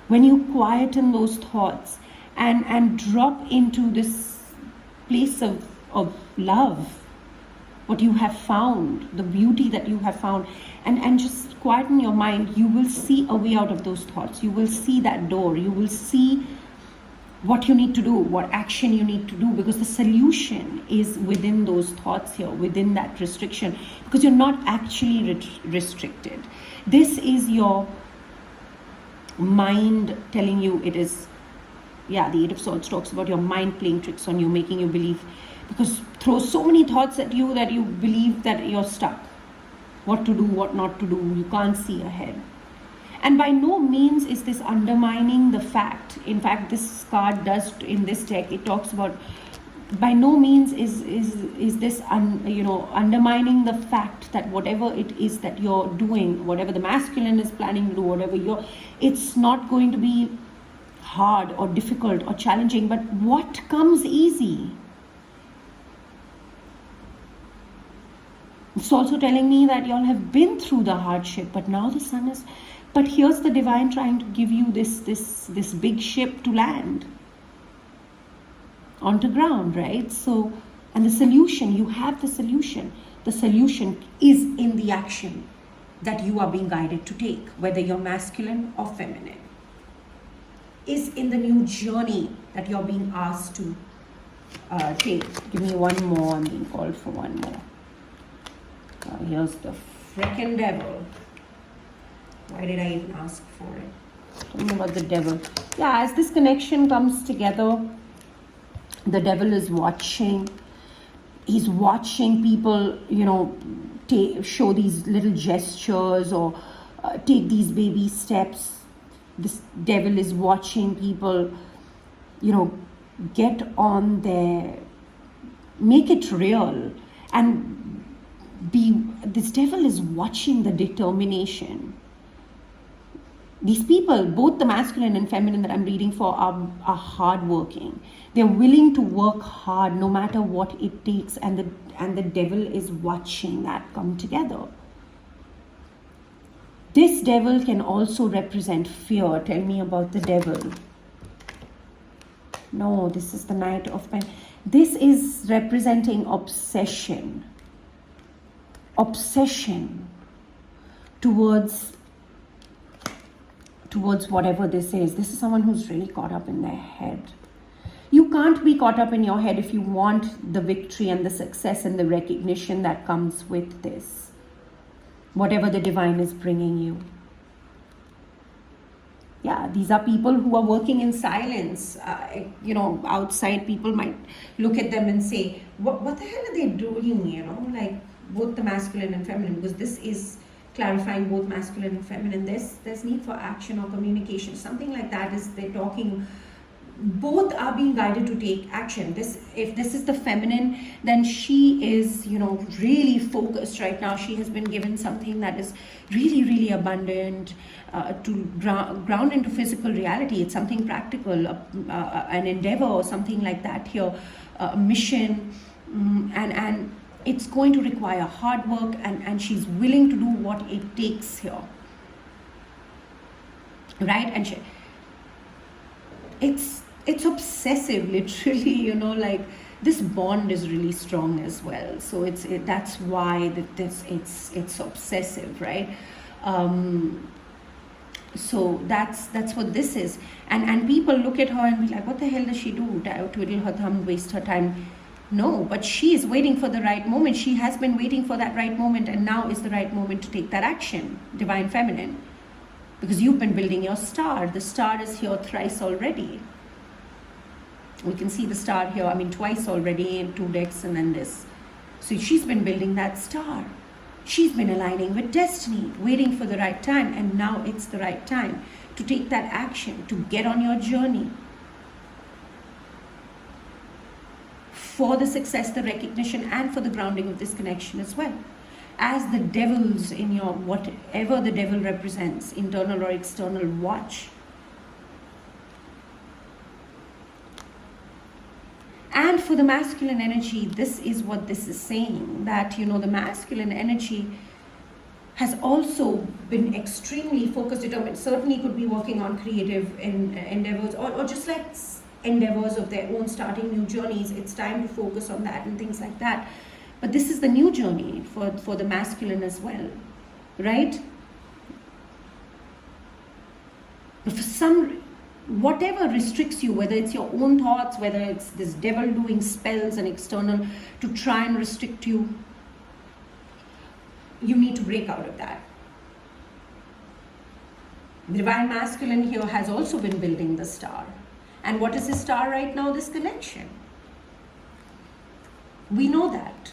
When you quieten those thoughts and drop into this place of love, what you have found, the beauty that you have found, and just quieten your mind, you will see a way out of those thoughts. You will see that door. You will see what you need to do, what action you need to do, because the solution is within those thoughts here, within that restriction, because you're not actually restricted. This is your mind telling you it is. Yeah, the Eight of Swords talks about your mind playing tricks on you, making you believe, because throws so many thoughts at you that you believe that you're stuck. What to do, what not to do, you can't see ahead. And by no means is this undermining the fact. In fact, this card does, in this deck, it talks about, by no means is this undermining the fact that whatever it is that you're doing, whatever the masculine is planning to do, whatever it's not going to be hard or difficult or challenging, but what comes easy? It's also telling me that y'all have been through the hardship, but now the sun is, but here's the divine trying to give you this big ship to land onto ground, right? So, and the solution, you have the solution. The solution is in the action that you are being guided to take, whether you're masculine or feminine, is in the new journey that you're being asked to take. Give me one more. I'm being called for one more. Here's the frickin' devil. Why did I even ask for it? Tell me about the devil. Yeah, as this connection comes together, the devil is watching. He's watching people, show these little gestures or take these baby steps. This devil is watching people, get on there, make it real, and this devil is watching the determination. These people, both the masculine and feminine that I'm reading for, are hardworking. They're willing to work hard no matter what it takes, and the devil is watching that come together. This devil can also represent fear. Tell me about the devil. No, this is the Knight of Pentacles. This is representing obsession. Obsession towards whatever this is. This is someone who's really caught up in their head. You can't be caught up in your head if you want the victory and the success and the recognition that comes with this. Whatever the divine is bringing you. Yeah, these are people who are working in silence. Outside people might look at them and say, what the hell are they doing? Like both the masculine and feminine, because this is clarifying both masculine and feminine. There's need for action or communication. Something like that is they're talking. Both are being guided to take action. If this is the feminine, then she is, really focused right now. She has been given something that is really, really abundant to ground into physical reality. It's something practical, an endeavor or something like that here, a mission, and it's going to require hard work, and she's willing to do what it takes here, right? And it's obsessive, literally, like this bond is really strong as well. So that's why it's obsessive, right? So that's what this is. And people look at her and be like, what the hell does she do? Twiddle her thumb, waste her time. No, but she is waiting for the right moment. She has been waiting for that right moment, and now is the right moment to take that action, divine feminine. Because you've been building your star. The star is here thrice already. We can see the star here, twice already in 2 decks and then this. So she's been building that star. She's been aligning with destiny, waiting for the right time, and now it's the right time to take that action, to get on your journey. For the success, the recognition, and for the grounding of this connection as well. As the devils in your, whatever the devil represents, internal or external, watch. And for the masculine energy, this is what this is saying, that, the masculine energy has also been extremely focused, determined, certainly could be working on creative endeavors or just like endeavors of their own, starting new journeys. It's time to focus on that and things like that. But this is the new journey for the masculine as well, right? But for whatever restricts you, whether it's your own thoughts, whether it's this devil doing spells and external to try and restrict you, you need to break out of that. The divine masculine here has also been building the star. And what is the star right now? This connection. We know that.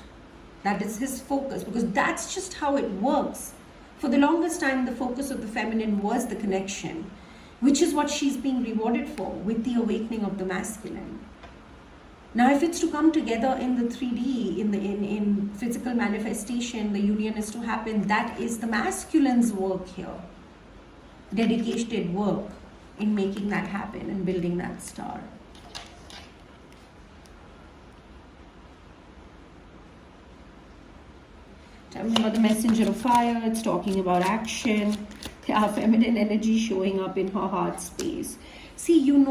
That is his focus, because that's just how it works. For the longest time, the focus of the feminine was the connection, which is what she's being rewarded for with the awakening of the masculine. Now, if it's to come together in the 3D, in physical manifestation, the union is to happen, that is the masculine's work here. Dedicated work in making that happen and building that star. Tell me about the messenger of fire. It's talking about action. Our feminine energy showing up in her heart space. See, you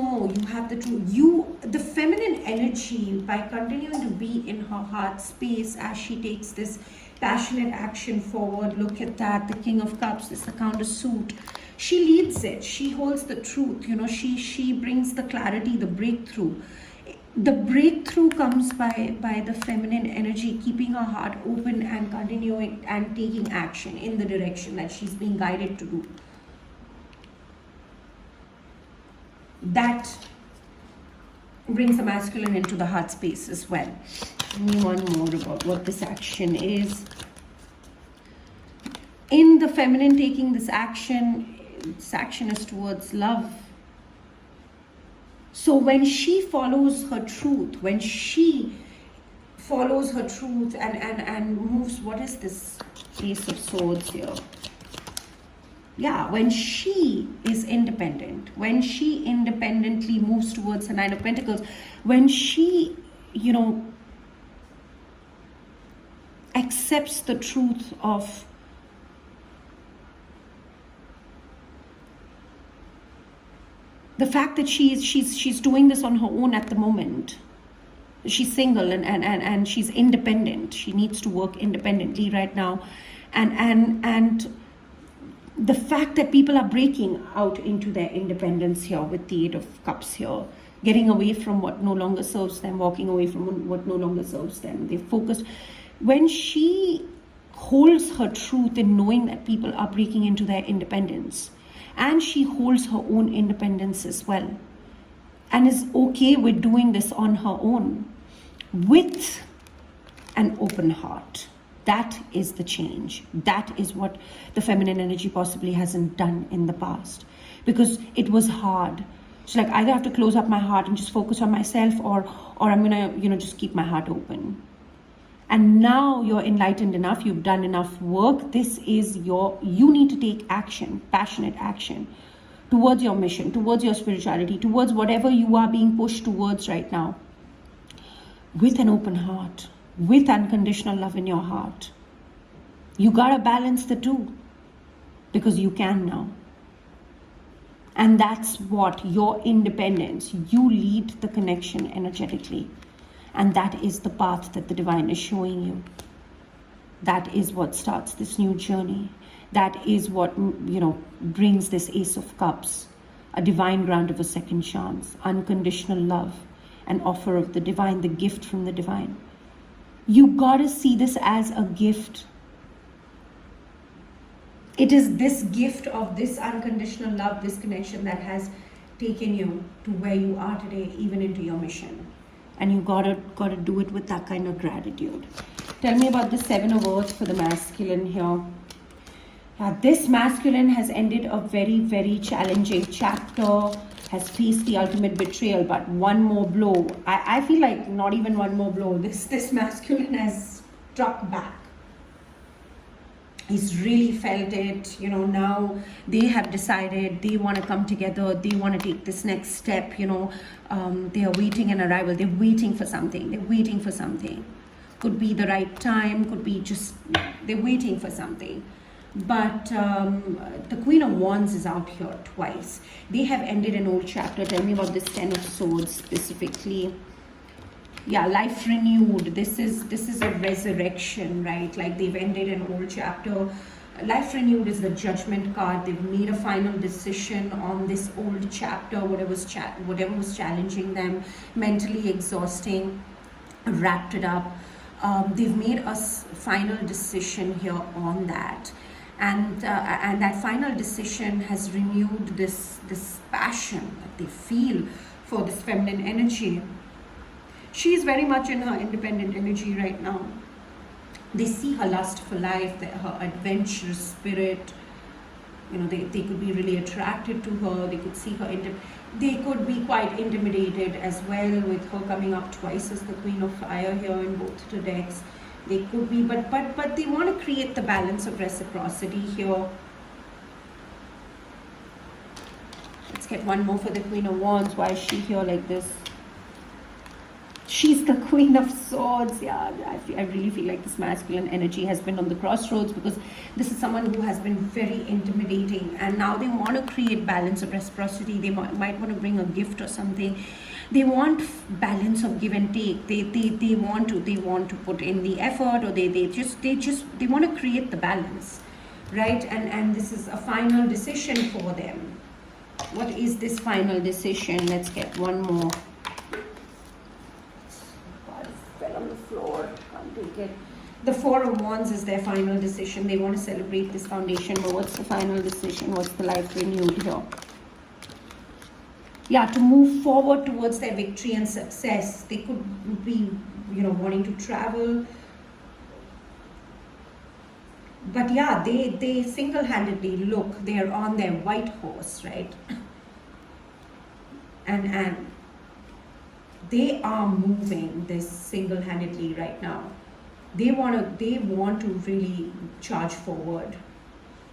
have the truth. The feminine energy, by continuing to be in her heart space as she takes this passionate action forward. Look at that, the King of Cups, this the Count of Suit. She leads it. She holds the truth. She brings the clarity, the breakthrough. The breakthrough comes by the feminine energy, keeping her heart open and continuing and taking action in the direction that she's being guided to do. that brings the masculine into the heart space as well. Give me one more about what this action is. In the feminine taking this action is towards love. So when she follows her truth, when she follows her truth and moves, what is this Ace of Swords here? Yeah, when she is independent, when she independently moves towards the Nine of Pentacles, when she, you know, accepts the truth of the fact that she's doing this on her own at the moment. She's single and she's independent. She needs to work independently right now. And the fact that people are breaking out into their independence here with the Eight of Cups here, getting away from what no longer serves them, walking away from what no longer serves them. They focus. When she holds her truth in knowing that people are breaking into their independence, and she holds her own independence as well, and is okay with doing this on her own with an open heart. That is the change. That is what the feminine energy possibly hasn't done in the past, because it was hard. It's like, either I have to close up my heart and just focus on myself, or I'm gonna, you know, just keep my heart open. And now you're enlightened enough, you've done enough work. This is you need to take action, passionate action towards your mission, towards your spirituality, towards whatever you are being pushed towards right now, with an open heart, with unconditional love in your heart. You gotta balance the two, because you can now. And that's what your independence, you lead the connection energetically. And that is the path that the divine is showing you. That is what starts this new journey. That is what, you know, brings this Ace of Cups, a divine grant of a second chance, unconditional love, an offer of the divine, the gift from the divine. You gotta see this as a gift. It is this gift of this unconditional love, this connection, that has taken you to where you are today, even into your mission. And you gotta do it with that kind of gratitude. Tell me about the Seven of Earth for the masculine here. This masculine has ended a very, very challenging chapter, has faced the ultimate betrayal, but one more blow. I feel like not even one more blow. This masculine has struck back. He's really felt it. You know, now they have decided they want to come together. They want to take this next step. You know, they are waiting an arrival. They're waiting for something. They're waiting for something. Could be the right time. Could be just they're waiting for something. But the Queen of Wands is out here twice. They have ended an old chapter. Tell me about this Ten of Swords specifically. Yeah, life renewed. This is a resurrection, right? Like they've ended an old chapter. Life renewed is the Judgment card. They've made a final decision on this old chapter, whatever was challenging them, mentally exhausting, wrapped it up. They've made a final decision here on that. And that final decision has renewed this passion that they feel for this feminine energy. She is very much in her independent energy right now. They see her lust for life, her adventurous spirit. You know, they could be really attracted to her. They could see her. They could be quite intimidated as well with her coming up twice as the Queen of Fire here in both the decks. They could be, but they want to create the balance of reciprocity here. Let's get one more for the Queen of Wands. Why is she here like this? She's the Queen of Swords. Yeah, I really feel like this masculine energy has been on the crossroads, because this is someone who has been very intimidating, and now they want to create balance of reciprocity. They might want to bring a gift or something. They want balance of give and take. They want to put in the effort, or they want to create the balance, right? And this is a final decision for them. What is this final decision? Let's get one more. On the floor, can't take it. The Four of Wands is their final decision. They want to celebrate this foundation, but what's the final decision? What's the life renewed here? yeah, to move forward towards their victory and success. They could be, wanting to travel. But yeah, they single-handedly look, they're on their white horse, right? And they are moving this single-handedly right now. They want to really charge forward,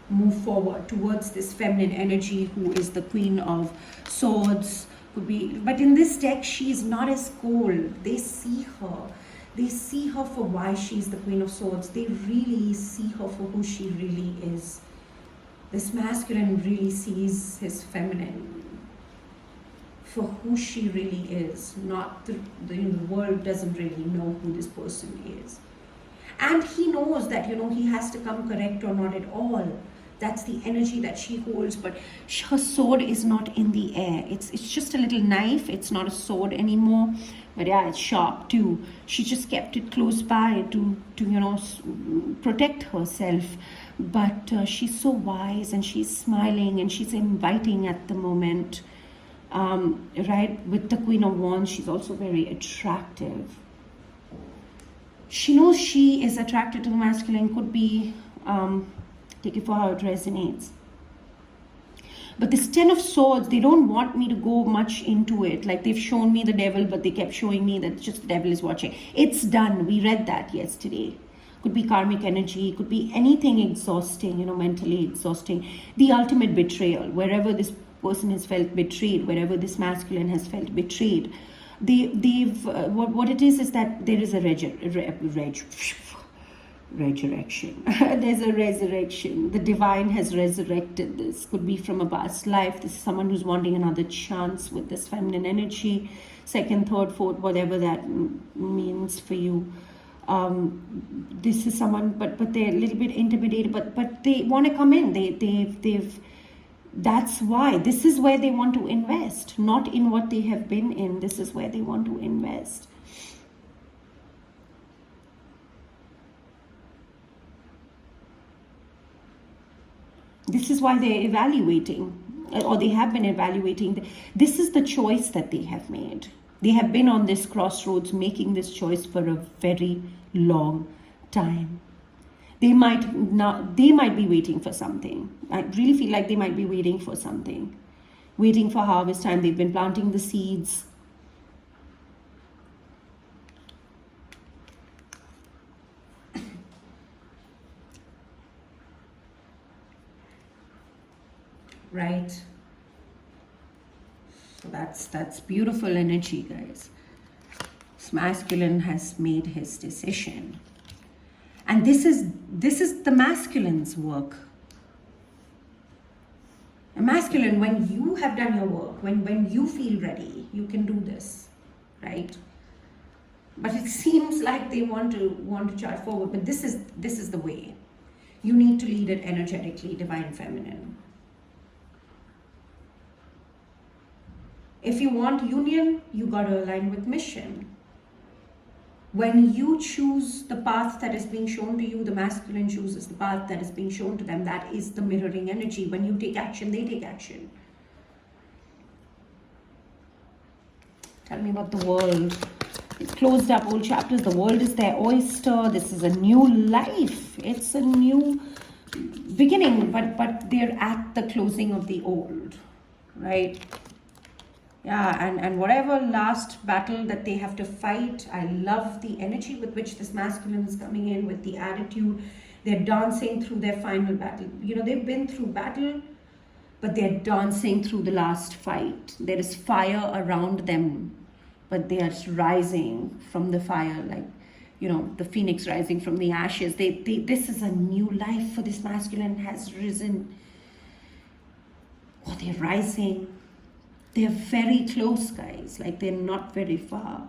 move forward towards this feminine energy, who is the Queen of Swords. Could be, but in this deck, she's not as cold. They see her for why she's the Queen of Swords. They really see her for who she really is. This masculine really sees his feminine for who she really is. Not the world doesn't really know who this person is. And he knows that, he has to come correct or not at all. That's the energy that she holds, but her sword is not in the air. It's just a little knife. It's not a sword anymore. But yeah, it's sharp too. She just kept it close by to protect herself. But she's so wise, and she's smiling, and she's inviting at the moment. Right, with the Queen of Wands, she's also very attractive. She knows she is attracted to the masculine. Could be, take it for how it resonates. But this Ten of Swords, they don't want me to go much into it. Like, they've shown me the devil, but they kept showing me that just the devil is watching. It's done. We read that yesterday. Could be karmic energy. Could be anything exhausting, mentally exhausting. The ultimate betrayal. Wherever this person has felt betrayed, wherever this masculine has felt betrayed, what it is that there is a resurrection. There's a resurrection. The divine has resurrected this. Could be from a past life. This is someone who's wanting another chance with this feminine energy. Second, third, fourth, whatever that means for you. This is someone, but they're a little bit intimidated, but they want to come in. They've that's why this is where they want to invest, not in what they have been in. This is where they want to invest. This is why they're evaluating, or they have been evaluating. This is the choice that they have made. They have been on this crossroads making this choice for a very long time. They might be waiting for something. I really feel like they might be waiting for something. Waiting for harvest time. They've been planting the seeds. Right. So that's beautiful energy, guys. This masculine has made his decision. And this is the masculine's work. A masculine, when you have done your work, when you feel ready, you can do this, right? But it seems like they want to charge forward. But this is the way. You need to lead it energetically, divine feminine. If you want union, you got to align with mission. When you choose the path that is being shown to you, the masculine chooses the path that is being shown to them. That is the mirroring energy. When you take action, they take action. Tell me about the world. It's closed up old chapters. The world is their oyster. This is a new life. It's a new beginning, but they're at the closing of the old, right? Yeah, and whatever last battle that they have to fight, I love the energy with which this masculine is coming in, with the attitude. They're dancing through their final battle. They've been through battle, but they're dancing through the last fight. There is fire around them, but they are rising from the fire, like, the phoenix rising from the ashes. This is a new life for this masculine, has risen. Oh, they're rising. They're very close, guys. Like, they're not very far.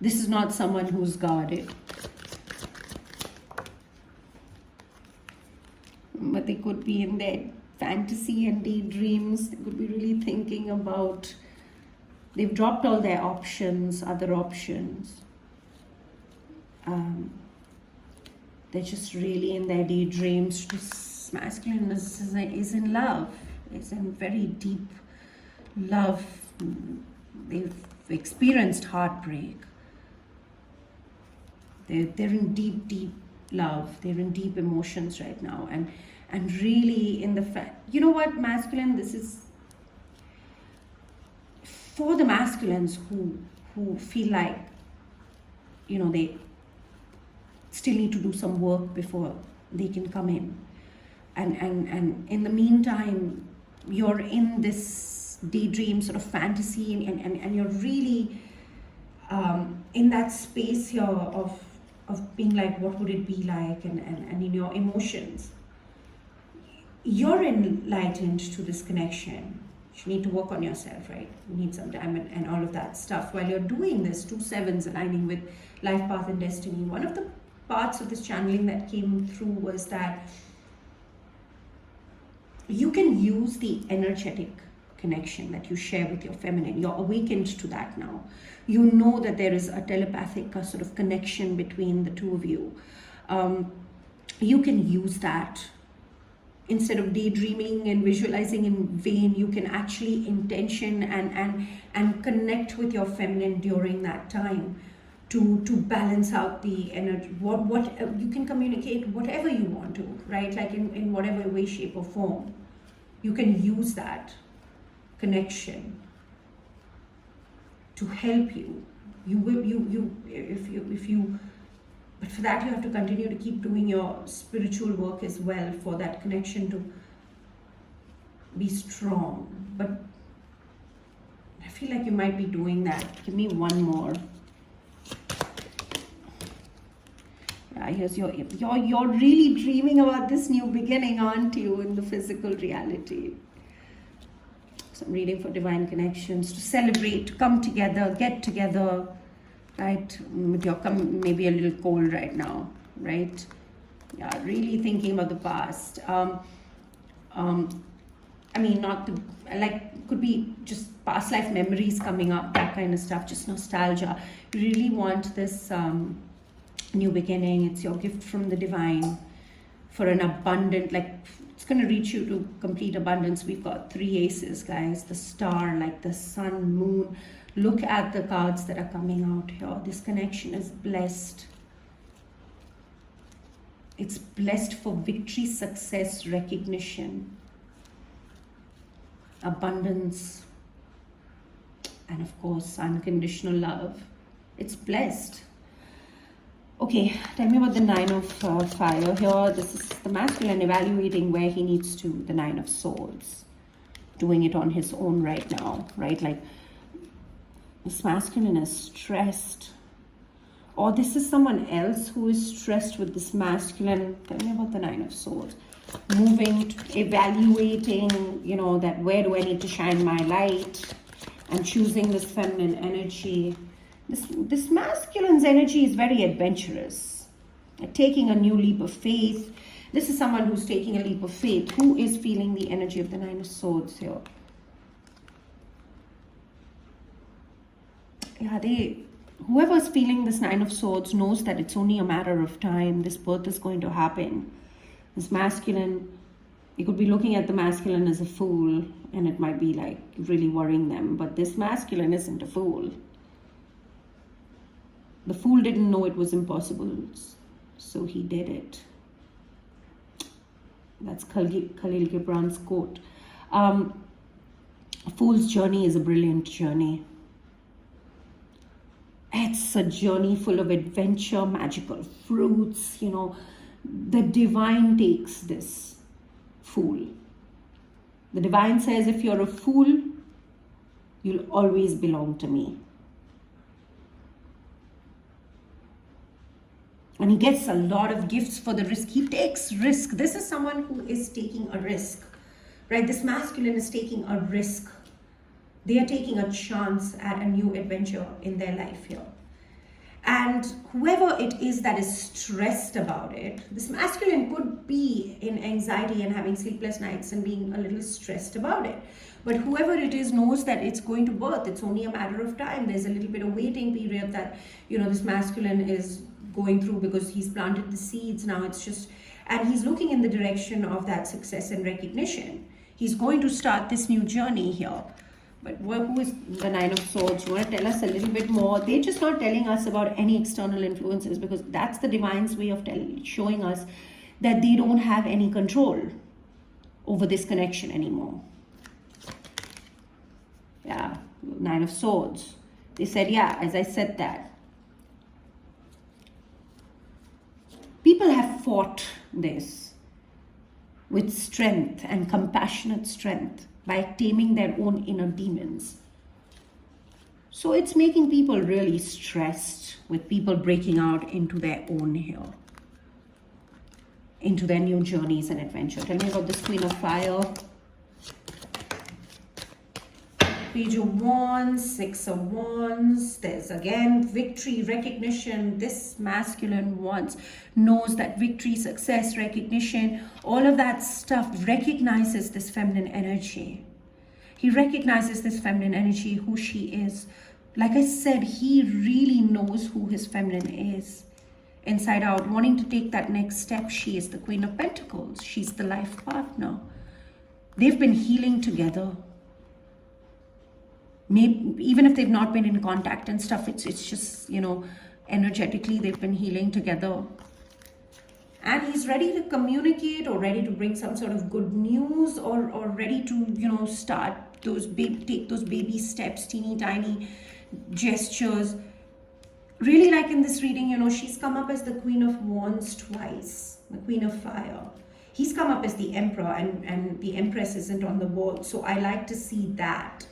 This is not someone who's guarded. But they could be in their fantasy and daydreams. They could be really thinking about... They've dropped all their options, other options. They're just really in their daydreams. This masculine is in love. is in very deep love. They've experienced heartbreak. They're in deep love. They're in deep emotions right now, and really in the fact, you know what, masculine, this is for the masculines who feel like, you know, they still need to do some work before they can come in, and in the meantime you're in this daydream sort of fantasy, and you're really in that space here of being like, what would it be like, and in your emotions, you're enlightened to this connection. You need to work on yourself, right? You need some time and all of that stuff. While you're doing this, 2 sevens aligning with life path and destiny, one of the parts of this channeling that came through was that you can use the energetic connection that you share with your feminine. You're awakened to that now. You know that there is a telepathic sort of connection between the two of you. You can use that. Instead of daydreaming and visualizing in vain, you can actually intention and connect with your feminine during that time to balance out the energy. What you can communicate whatever you want to, right? Like in whatever way, shape or form. You can use that connection to help you. But for that, you have to continue to keep doing your spiritual work as well, for that connection to be strong. But I feel like you might be doing that. Give me one more. Yeah, here's you're really dreaming about this new beginning, aren't you, in the physical reality? So I'm reading for divine connections, to celebrate, to come together, get together. Right, you're maybe a little cold right now, right? Yeah, really thinking about the past. I mean, not the, like, could be just past life memories coming up, that kind of stuff, just nostalgia. You really want this new beginning. It's your gift from the divine for an abundant, like, it's going to reach you to complete abundance. We've got 3 aces, guys. The star, like the sun, moon. Look at the cards that are coming out here. This connection is blessed. It's blessed for victory, success, recognition, abundance, and of course, unconditional love. It's blessed. Okay, tell me about the 9 of fire here. This is the masculine evaluating where he needs to, the 9 of swords. Doing it on his own right now, right? Like, this masculine is stressed. Or this is someone else who is stressed with this masculine. Tell me about the 9 of swords. Moving, evaluating, you know, that where do I need to shine my light? And choosing this feminine energy. This masculine's energy is very adventurous. Taking a new leap of faith. This is someone who's taking a leap of faith. Who is feeling the energy of the 9 of swords here? Yeah, whoever's feeling this 9 of swords knows that it's only a matter of time. This birth is going to happen. This masculine, you could be looking at the masculine as a fool, and it might be like really worrying them. But this masculine isn't a fool. The fool didn't know it was impossible, so he did it. That's Khalil Gibran's quote. A fool's journey is a brilliant journey. It's a journey full of adventure, magical fruits, you know. The divine takes this fool. The divine says, if you're a fool, you'll always belong to me. And he gets a lot of gifts for the risk. He takes risk. This is someone who is taking a risk, right? This masculine is taking a risk. They are taking a chance at a new adventure in their life here. And whoever it is that is stressed about it, this masculine could be in anxiety and having sleepless nights and being a little stressed about it. But whoever it is knows that it's going to birth. It's only a matter of time. There's a little bit of waiting period that, you know, this masculine is going through because he's planted the seeds. Now it's just, and he's looking in the direction of that success and recognition. He's going to start this new journey here. But who is the Nine of Swords? You want to tell us a little bit more? They're just not telling us about any external influences, because that's the divine's way of showing us that they don't have any control over this connection anymore. Yeah, Nine of Swords. They said, yeah, as I said that. People have fought this with strength and compassionate strength by taming their own inner demons. So it's making people really stressed with people breaking out into their own here, into their new journeys and adventure. Tell me about this Queen of Fire. Page of Wands, Six of Wands. There's again victory, recognition. This masculine knows that victory, success, recognition, all of that stuff recognizes this feminine energy. He recognizes this feminine energy, who she is. Like I said, he really knows who his feminine is. Inside out, wanting to take that next step. She is the Queen of Pentacles. She's the life partner. They've been healing together. Maybe, even if they've not been in contact and stuff, it's just, you know, energetically they've been healing together. And he's ready to communicate, or ready to bring some sort of good news, or ready to, you know, start take those baby steps, teeny tiny gestures. Really, like in this reading, you know, she's come up as the Queen of Wands twice, the Queen of Fire. He's come up as the Emperor, and the Empress isn't on the board. So I like to see that.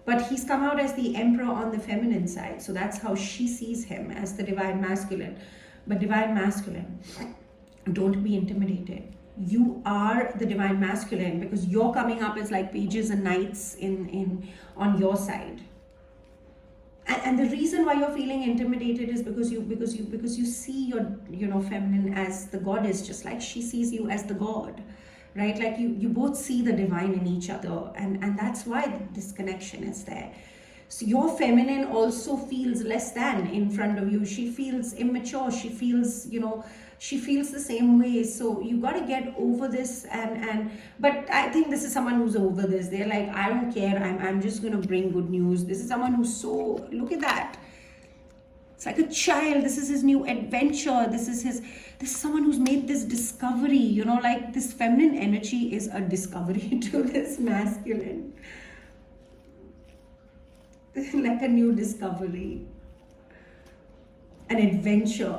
But he's come out as the Emperor on the feminine side. So that's how she sees him, as the Divine Masculine. But Divine Masculine, don't be intimidated. You are the Divine Masculine, because you're coming up as like pages and knights on your side. And the reason why you're feeling intimidated is because you see your, you know, feminine as the goddess, just like she sees you as the god. Right? Like you both see the divine in each other, and that's why this connection is there. So your feminine also feels less than in front of you. She feels immature. She feels, you know, she feels the same way. So you got to get over this, but I think this is someone who's over this. They're like, I don't care. I'm just going to bring good news. This is someone who's so, look at that. It's like a child. This is his new adventure. This is someone who's made this discovery, you know, like this feminine energy is a discovery to this masculine. Like a new discovery. An adventure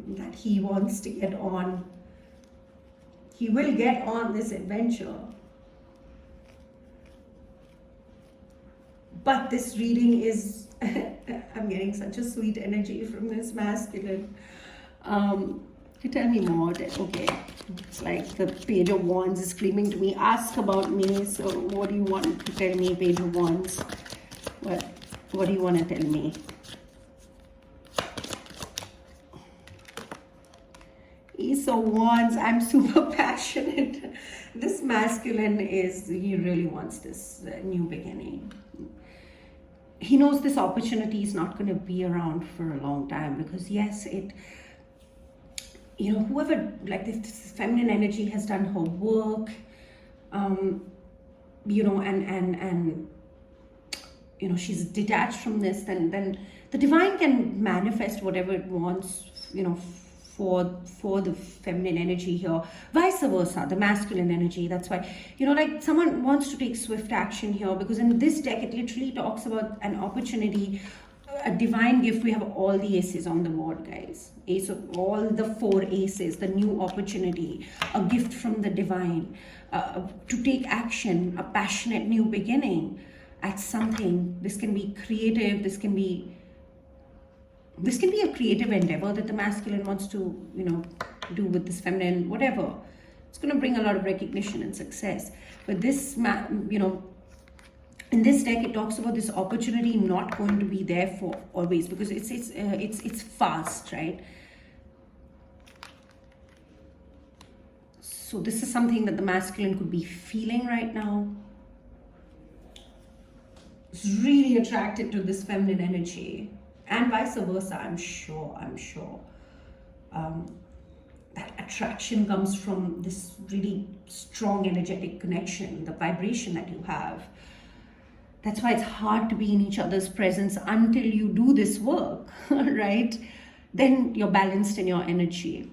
that he wants to get on. He will get on this adventure. But this reading is, I'm getting such a sweet energy from this masculine. You tell me more. Okay, it's like the Page of Wands is screaming to me, ask about me. So what do you want to tell me, Page of Wands? What do you want to tell me? Ace of Wands, I'm super passionate. This masculine he really wants this new beginning. He knows this opportunity is not going to be around for a long time, because yes, you know, whoever, like this feminine energy has done her work, you know, and you know, she's detached from this, then the divine can manifest whatever it wants, you know, for the feminine energy here. Vice versa, the masculine energy. That's why, you know, like someone wants to take swift action here, because in this deck it literally talks about an opportunity, a divine gift. We have all the aces on the board, guys. Ace of all the 4 aces, the new opportunity, a gift from the divine, to take action, a passionate new beginning at something. This can be creative. This can be a creative endeavor that the masculine wants to, you know, do with this feminine, whatever. It's going to bring a lot of recognition and success. But this, you know, in this deck, it talks about this opportunity not going to be there for always, because it's fast, right? So this is something that the masculine could be feeling right now. It's really attracted to this feminine energy. And vice versa, I'm sure. that attraction comes from this really strong energetic connection, the vibration that you have. That's why it's hard to be in each other's presence until you do this work, right? Then you're balanced in your energy.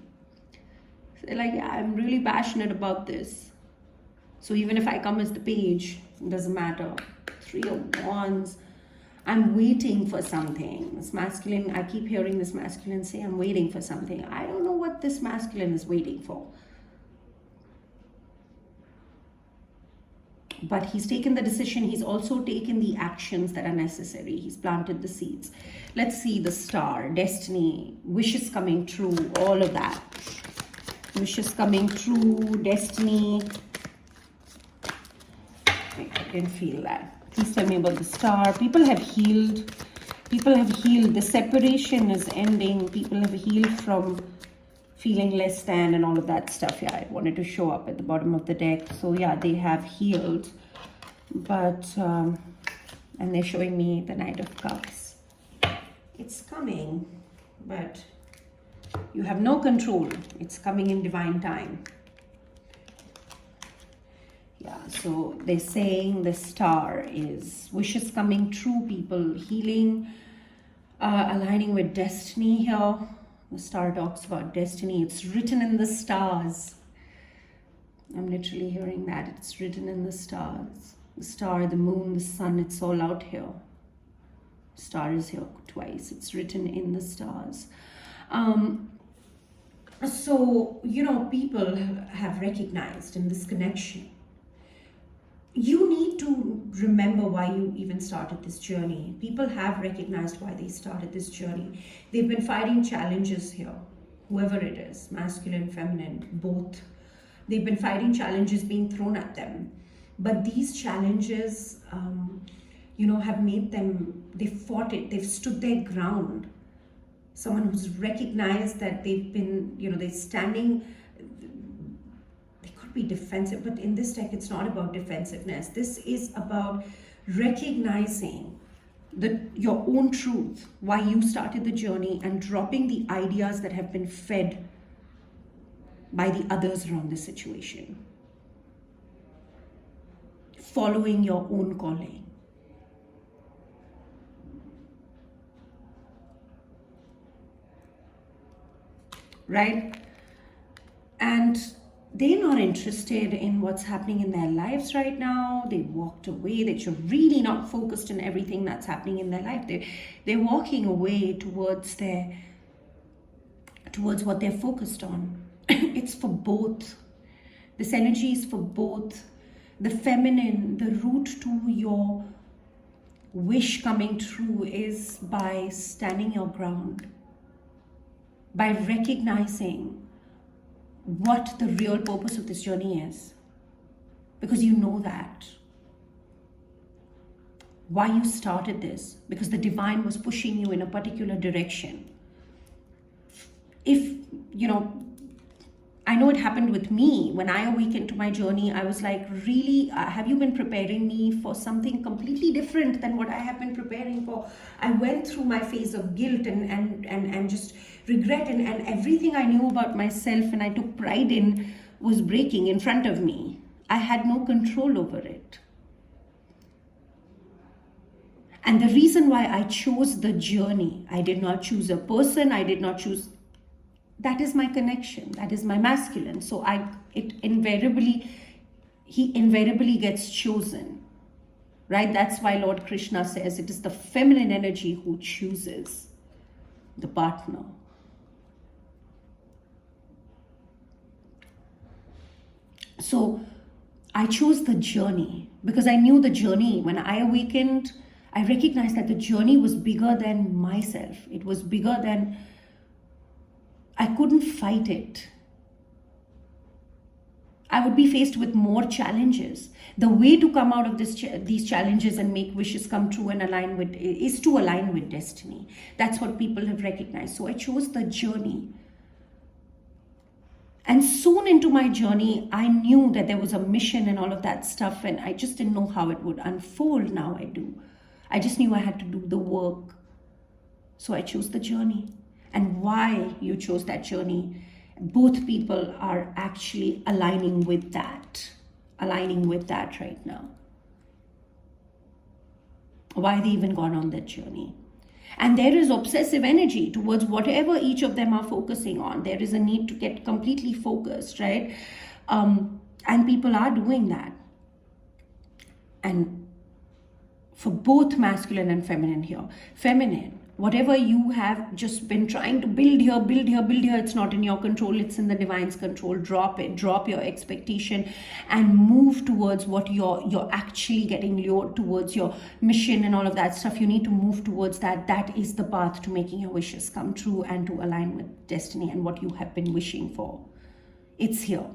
So like, yeah, I'm really passionate about this. So even if I come as the page, it doesn't matter. 3 of Wands, I'm waiting for something. This masculine, I keep hearing this masculine say, I'm waiting for something. I don't know what this masculine is waiting for. But he's taken the decision. He's also taken the actions that are necessary. He's planted the seeds. Let's see the star, destiny, wishes coming true, all of that. Wishes coming true, destiny. I can feel that. Please tell me about the star. People have healed. People have healed. The separation is ending. People have healed from feeling less than and all of that stuff. Yeah, I wanted to show up at the bottom of the deck. So yeah, they have healed. But, and they're showing me the Knight of Cups. It's coming, but you have no control. It's coming in divine time. Yeah, so they're saying the star is wishes coming true, people healing, aligning with destiny here. The star talks about destiny. It's written in the stars. I'm literally hearing that. It's written in the stars. The star, the moon, the sun, it's all out here. Star is here twice. It's written in the stars. So, you know, people have recognized in this connection. You need to remember why you even started this journey. People have recognized why they started this journey. They've been fighting challenges here, whoever it is, masculine, feminine, both. They've been fighting challenges being thrown at them. But these challenges, you know, have made them, they fought it, they've stood their ground. Someone who's recognized that they've been, you know, they're standing, be defensive, but in this deck it's not about defensiveness. This is about recognizing your own truth, why you started the journey, and dropping the ideas that have been fed by the others around the situation. Following your own calling. Right? And they're not interested in what's happening in their lives right now. They walked away. They're really not focused on everything that's happening in their life. They're walking away towards what they're focused on. It's for both. This energy is for both. The feminine, the route to your wish coming true is by standing your ground, by recognizing what the real purpose of this journey is, because you know that. Why you started this, because the divine was pushing you in a particular direction. If, you know, I know it happened with me. When I awakened to my journey, I was like, really, have you been preparing me for something completely different than what I have been preparing for? I went through my phase of guilt and just regret, and everything I knew about myself and I took pride in was breaking in front of me. I had no control over it. And the reason why I chose the journey, I did not choose a person, I did not choose, that is my connection, that is my masculine. So he invariably gets chosen, right? That's why Lord Krishna says it is the feminine energy who chooses the partner. So I chose the journey because I knew the journey. When I awakened, I recognized that the journey was bigger than myself. It was bigger than, I couldn't fight it. I would be faced with more challenges. The way to come out of these challenges and make wishes come true and align with is to align with destiny. That's what people have recognized. So I chose the journey. And soon into my journey, I knew that there was a mission and all of that stuff, and I just didn't know how it would unfold. Now I do. I just knew I had to do the work. So I chose the journey. And why you chose that journey Both people are actually aligning with that right now. Why they even gone on that journey? And there is obsessive energy towards whatever each of them are focusing on. There is a need to get completely focused, right? And people are doing that. And for both masculine and feminine here, feminine, whatever you have just been trying to build here, it's not in your control, it's in the divine's control. Drop it, drop your expectation and move towards what you're actually getting lured towards, your mission and all of that stuff. You need to move towards that. That is the path to making your wishes come true and to align with destiny and what you have been wishing for. It's here,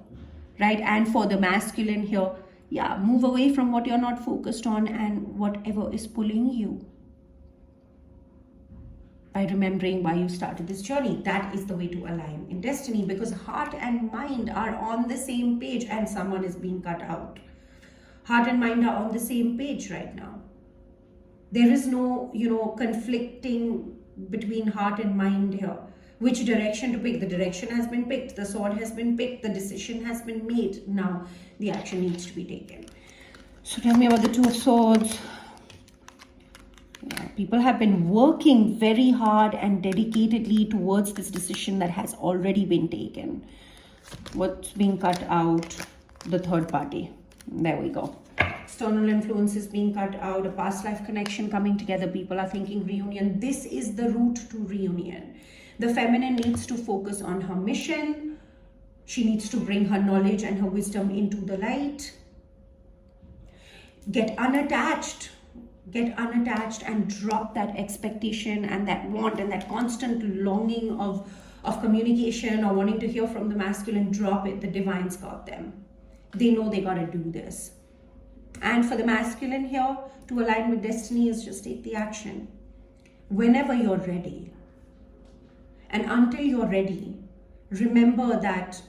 right? And for the masculine here, yeah, move away from what you're not focused on and whatever is pulling you. By remembering why you started this journey, that is the way to align in destiny, because heart and mind are on the same page and someone is being cut out. Heart and mind are on the same page right now. There is no, conflicting between heart and mind here. Which direction to pick? The direction has been picked. The sword has been picked. The decision has been made. Now the action needs to be taken. So tell me about the Two of Swords. Yeah, people have been working very hard and dedicatedly towards this decision that has already been taken. What's being cut out? The third party. There we go. External influences being cut out. A past life connection coming together. People are thinking reunion. This is the route to reunion. The feminine needs to focus on her mission. She needs to bring her knowledge and her wisdom into the light. Get unattached and drop that expectation and that want and that constant longing of communication or wanting to hear from the masculine. Drop it. The divine's got them. They know they gotta do this. And for the masculine here, to align with destiny is just take the action. Whenever you're ready. And until you're ready, remember that,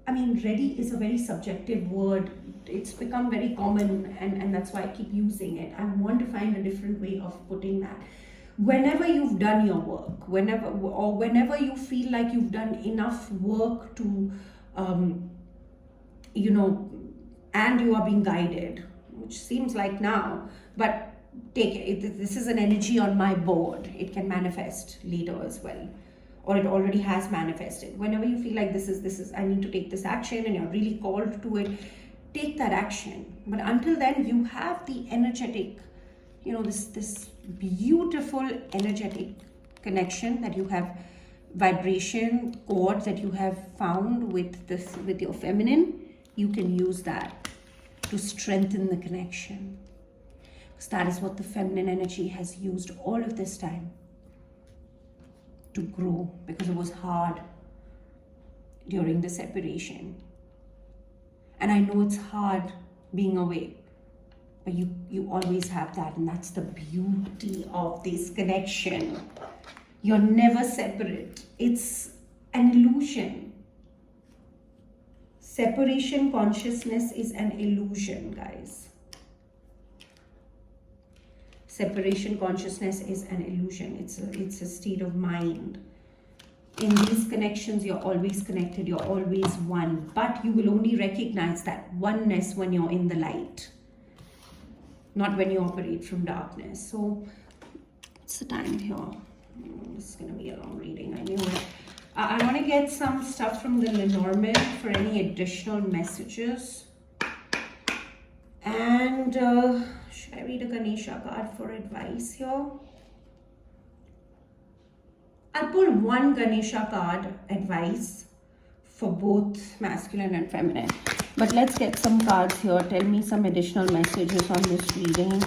ready is a very subjective word. It's become very common and that's why I keep using it. I want to find a different way of putting that. Whenever you've done your work, whenever you feel like you've done enough work to, and you are being guided, which seems like now, but take it. This is an energy on my board. It can manifest later as well. Or it already has manifested. Whenever you feel like this is, I need to take this action and you're really called to it, take that action. But until then, you have the energetic, this beautiful energetic connection that you have, vibration cord that you have found with your feminine. You can use that to strengthen the connection. Because that is what the feminine energy has used all of this time. To grow, because it was hard during the separation. And I know it's hard being away, but you always have that, and that's the beauty of this connection. You're never separate. It's an illusion. Separation consciousness is an illusion, guys. Separation consciousness is an illusion. It's a state of mind. In these connections, you're always connected. You're always one. But you will only recognize that oneness when you're in the light. Not when you operate from darkness. So, what's the time here? This is going to be a long reading. I knew it. I want to get some stuff from the Lenormand for any additional messages. And should I read a Ganesha card for advice here? I'll pull one Ganesha card advice for both masculine and feminine. But let's get some cards here. Tell me some additional messages on this reading.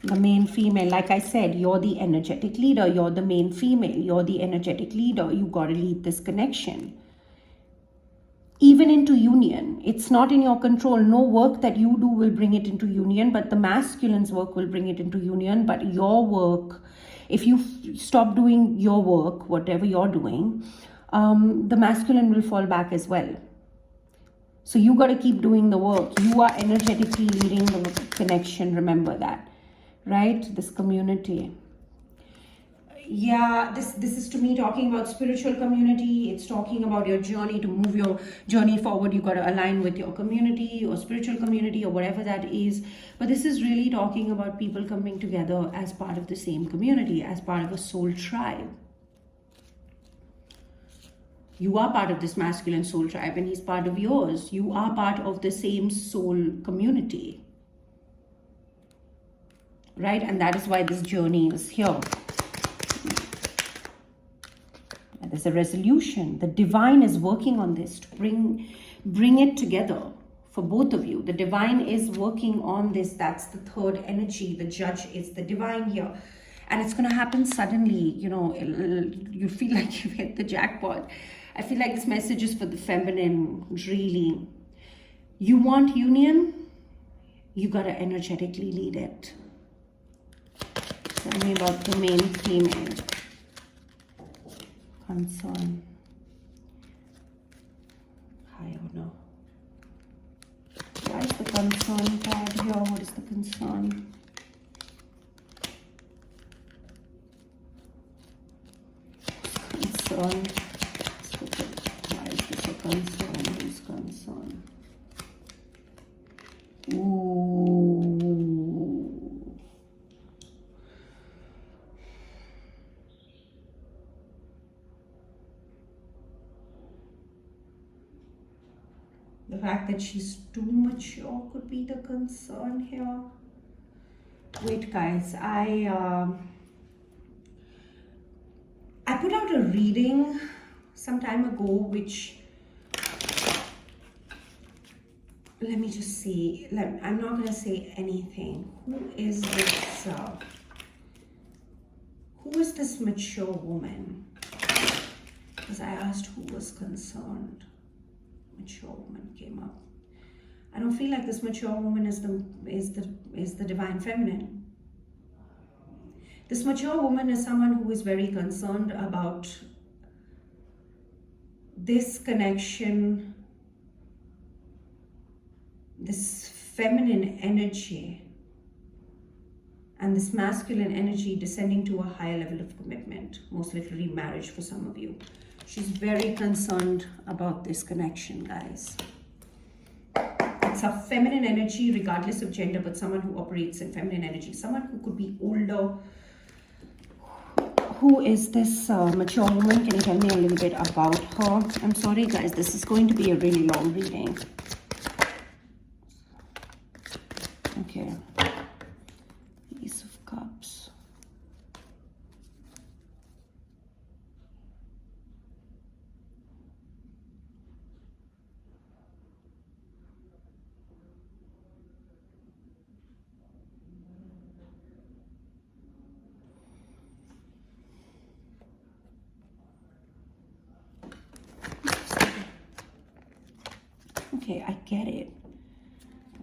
The main female, like I said, you're the energetic leader. You're the main female. You're the energetic leader. You got to lead this connection. Even into union, it's not in your control. No work that you do will bring it into union, but the masculine's work will bring it into union. But your work, if you stop doing your work, whatever you're doing, the masculine will fall back as well. So you got to keep doing the work. You are energetically leading the connection. Remember that, right? This community. Yeah, this is to me talking about spiritual community. It's talking about your journey. To move your journey forward, you got to align with your community or spiritual community or whatever that is. But this is really talking about people coming together as part of the same community, as part of a soul tribe. You are part of this masculine soul tribe and he's part of yours. You are part of the same soul community, right? And that is why this journey is here. And there's a resolution. The divine is working on this to bring it together for both of you. The divine is working on this. That's the third energy. The judge is the divine here. And it's going to happen suddenly. You know, you feel like you've hit the jackpot. I feel like this message is for the feminine, really. You want union, you got to energetically lead it. Tell me about the main female. Concern. I don't know. Why is the concern card here? What is the concern? Concern. Why is this a concern? Who's concern? Ooh. The fact that she's too mature could be the concern here. Wait, guys, I put out a reading some time ago, which, let me just see. I'm not going to say anything. Who is this mature woman? Because I asked who was concerned. Mature woman came up. I don't feel like this mature woman is the divine feminine. This mature woman is someone who is very concerned about this connection, this feminine energy, and this masculine energy descending to a higher level of commitment, most literally marriage for some of you. She's very concerned about this connection, guys. It's a feminine energy, regardless of gender, but someone who operates in feminine energy. Someone who could be older. Who is this mature woman? Can you tell me a little bit about her? I'm sorry, guys. This is going to be a really long reading. Okay. Ace of Cups. Okay, I get it.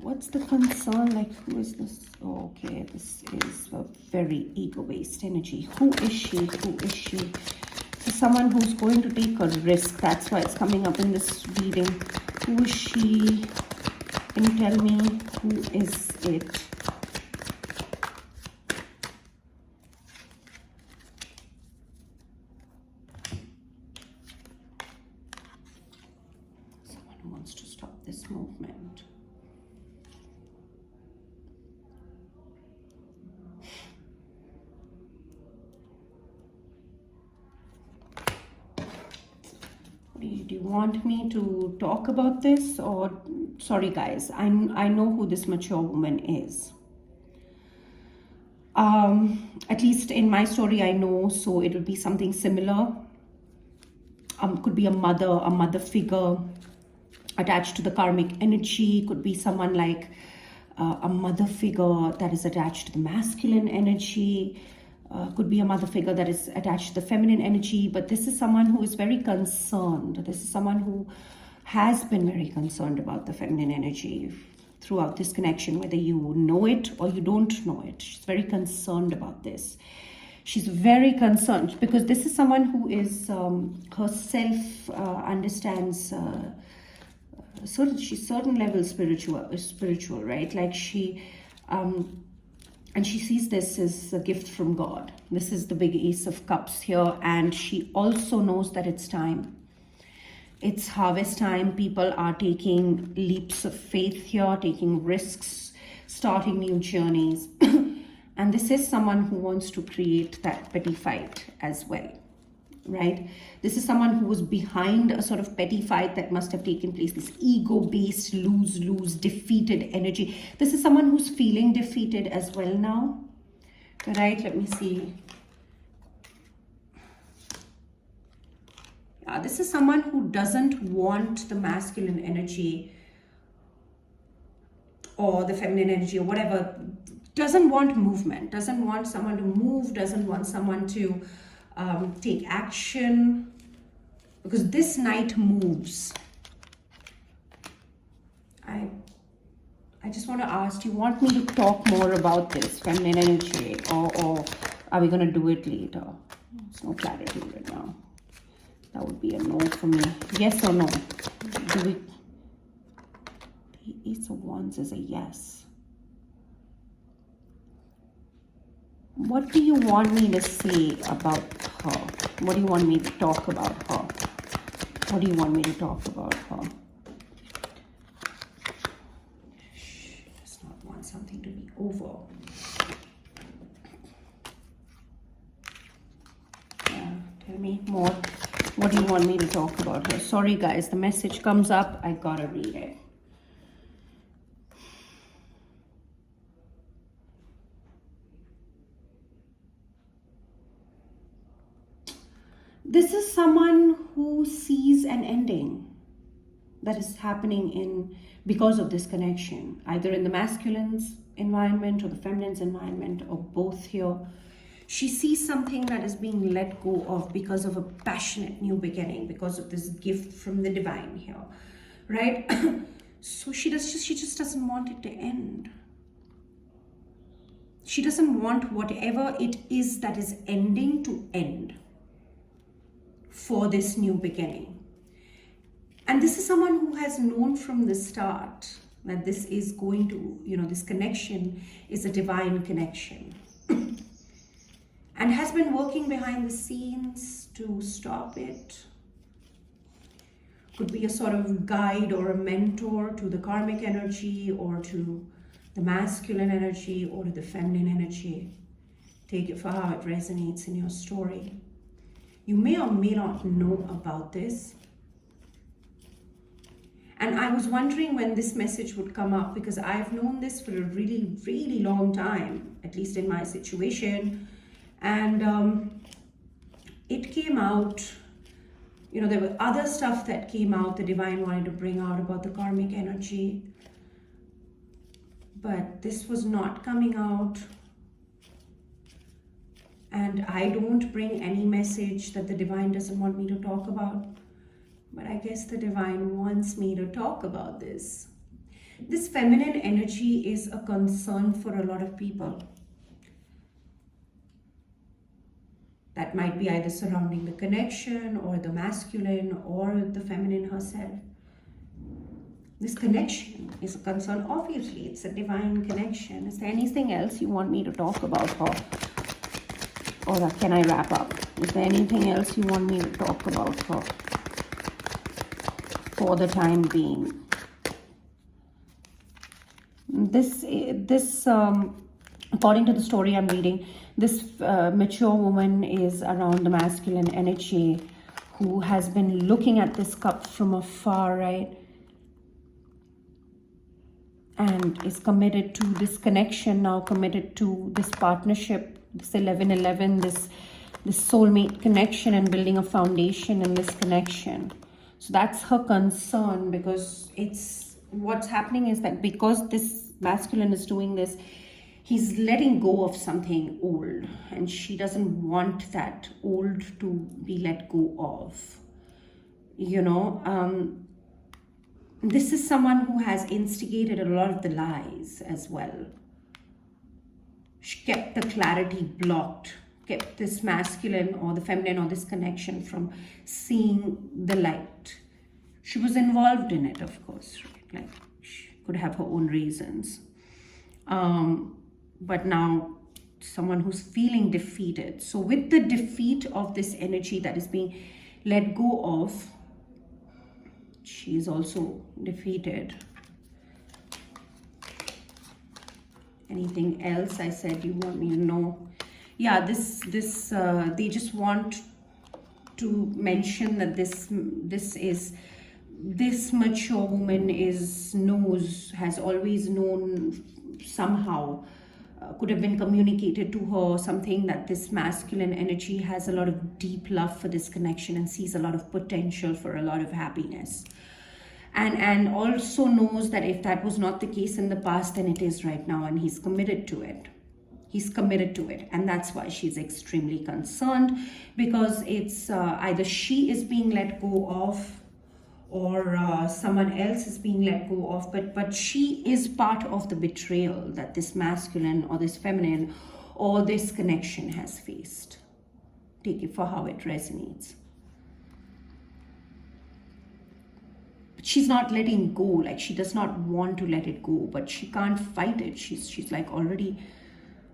What's the concern? Like, who is this? Oh, okay, this is a very ego-based energy. Who is she? Who is she? So someone who's going to take a risk. That's why it's coming up in this reading. Who is she? Can you tell me who is it? Someone who wants to stop this movement. Do you want me to talk about this, or sorry guys, I know who this mature woman is. At least in my story I know, so it would be something similar. Could be a mother figure attached to the karmic energy. Could be someone like a mother figure that is attached to the masculine energy. Could be a mother figure that is attached to the feminine energy, but this is someone who is very concerned. This is someone who has been very concerned about the feminine energy throughout this connection, whether you know it or you don't know it. She's very concerned about this. She's very concerned because this is someone who is herself understands certain level spiritual, right? Like she And she sees this as a gift from God. This is the big Ace of Cups here. And she also knows that it's time. It's harvest time. People are taking leaps of faith here, taking risks, starting new journeys. And this is someone who wants to create that petty fight as well, right? This is someone who was behind a sort of petty fight that must have taken place, this ego-based, lose-lose, defeated energy. This is someone who's feeling defeated as well now, right? Let me see. This is someone who doesn't want the masculine energy or the feminine energy or whatever, doesn't want movement, doesn't want someone to move, doesn't want someone to take action, because this knight moves. I just want to ask, do you want me to talk more about this feminine energy, or are we going to do it later? There's no clarity right now. That would be a no for me. Yes or no? Do we? The Ace of Wands is a yes. What do you want me to say about her? What do you want me to talk about her? What do you want me to talk about her? She does not want something to be over. Yeah, tell me more. What do you want me to talk about her? Sorry guys, the message comes up, I gotta read it. This is someone who sees an ending that is happening because of this connection, either in the masculine's environment or the feminine's environment, or both here. She sees something that is being let go of because of a passionate new beginning, because of this gift from the divine here, right? So she just doesn't want it to end. She doesn't want whatever it is that is ending to end for this new beginning. And this is someone who has known from the start that this is going to, this connection is a divine connection. And has been working behind the scenes to stop it. Could be a sort of guide or a mentor to the karmic energy, or to the masculine energy, or to the feminine energy. Take it for how it resonates in your story. You may or may not know about this. And I was wondering when this message would come up, because I've known this for a really, really long time, at least in my situation. And it came out, there were other stuff that came out the divine wanted to bring out about the karmic energy. But this was not coming out. And I don't bring any message that the divine doesn't want me to talk about. But I guess the divine wants me to talk about this. This feminine energy is a concern for a lot of people. That might be either surrounding the connection, or the masculine, or the feminine herself. This connection is a concern. Obviously, it's a divine connection. Is there anything else you want me to talk about her? Or can I wrap up? Is there anything else you want me to talk about her for the time being? This according to the story I'm reading, this mature woman is around the masculine energy, who has been looking at this cup from afar, right? And is committed to this connection now, committed to this partnership, this 1111, this soulmate connection, and building a foundation in this connection. So that's her concern, because what's happening is that because this masculine is doing this, he's letting go of something old, and she doesn't want that old to be let go of. This is someone who has instigated a lot of the lies as well. She kept the clarity blocked, kept this masculine or the feminine or this connection from seeing the light. She was involved in it, of course, right? Like, she could have her own reasons. but now someone who's feeling defeated. So with the defeat of this energy that is being let go of, she is also defeated. Anything else I said you want me to know? Yeah, they just want to mention that this mature woman has always known somehow, could have been communicated to her something, that this masculine energy has a lot of deep love for this connection and sees a lot of potential for a lot of happiness. And also knows that if that was not the case in the past, then it is right now, and he's committed to it. He's committed to it, and that's why she's extremely concerned, because it's either she is being let go of, or someone else is being let go of, but she is part of the betrayal that this masculine or this feminine or this connection has faced. Take it for how it resonates. But she's not letting go, like she does not want to let it go, but she can't fight it. She's like already,